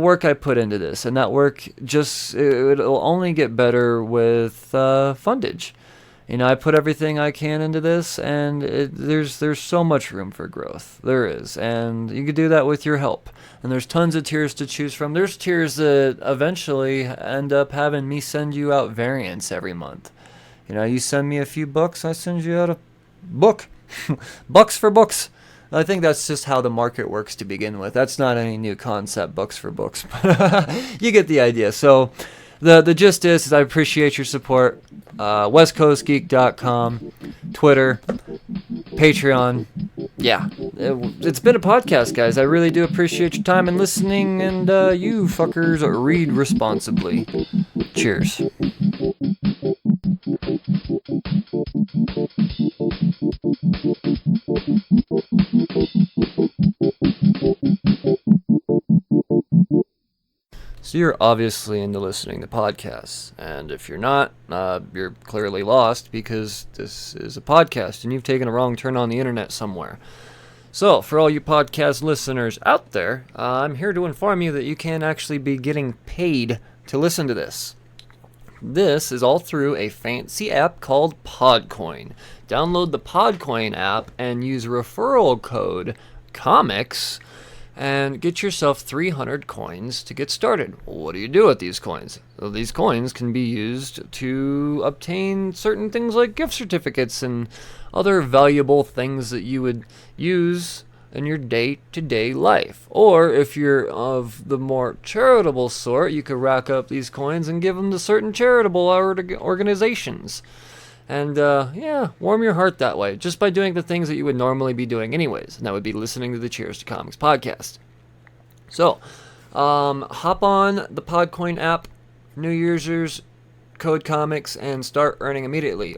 A: work I put into this, and that work it'll only get better with fundage. I put everything I can into this, and there's so much room for growth. There is, and you can do that with your help. And there's tons of tiers to choose from. There's tiers that eventually end up having me send you out variants every month. You send me a few books, I send you out a book. Bucks for books. I think that's just how the market works to begin with. That's not any new concept, bucks for books. But you get the idea. So the gist is I appreciate your support. WestCoastGeek.com, Twitter, Patreon, yeah, it's been a podcast, guys. I really do appreciate your time and listening, and you fuckers read responsibly. Cheers. So you're obviously into listening to podcasts, and if you're not, you're clearly lost because this is a podcast and you've taken a wrong turn on the internet somewhere. So, for all you podcast listeners out there, I'm here to inform you that you can actually be getting paid to listen to this. This is all through a fancy app called Podcoin. Download the Podcoin app and use referral code COMICS and get yourself 300 coins to get started. What do you do with these coins? Well, these coins can be used to obtain certain things like gift certificates and other valuable things that you would use in your day-to-day life. Or if you're of the more charitable sort, you could rack up these coins and give them to certain charitable organizations. And, warm your heart that way, just by doing the things that you would normally be doing anyways. And that would be listening to the Cheers to Comics podcast. So, hop on the Podcoin app, New Year's code comics, and start earning immediately.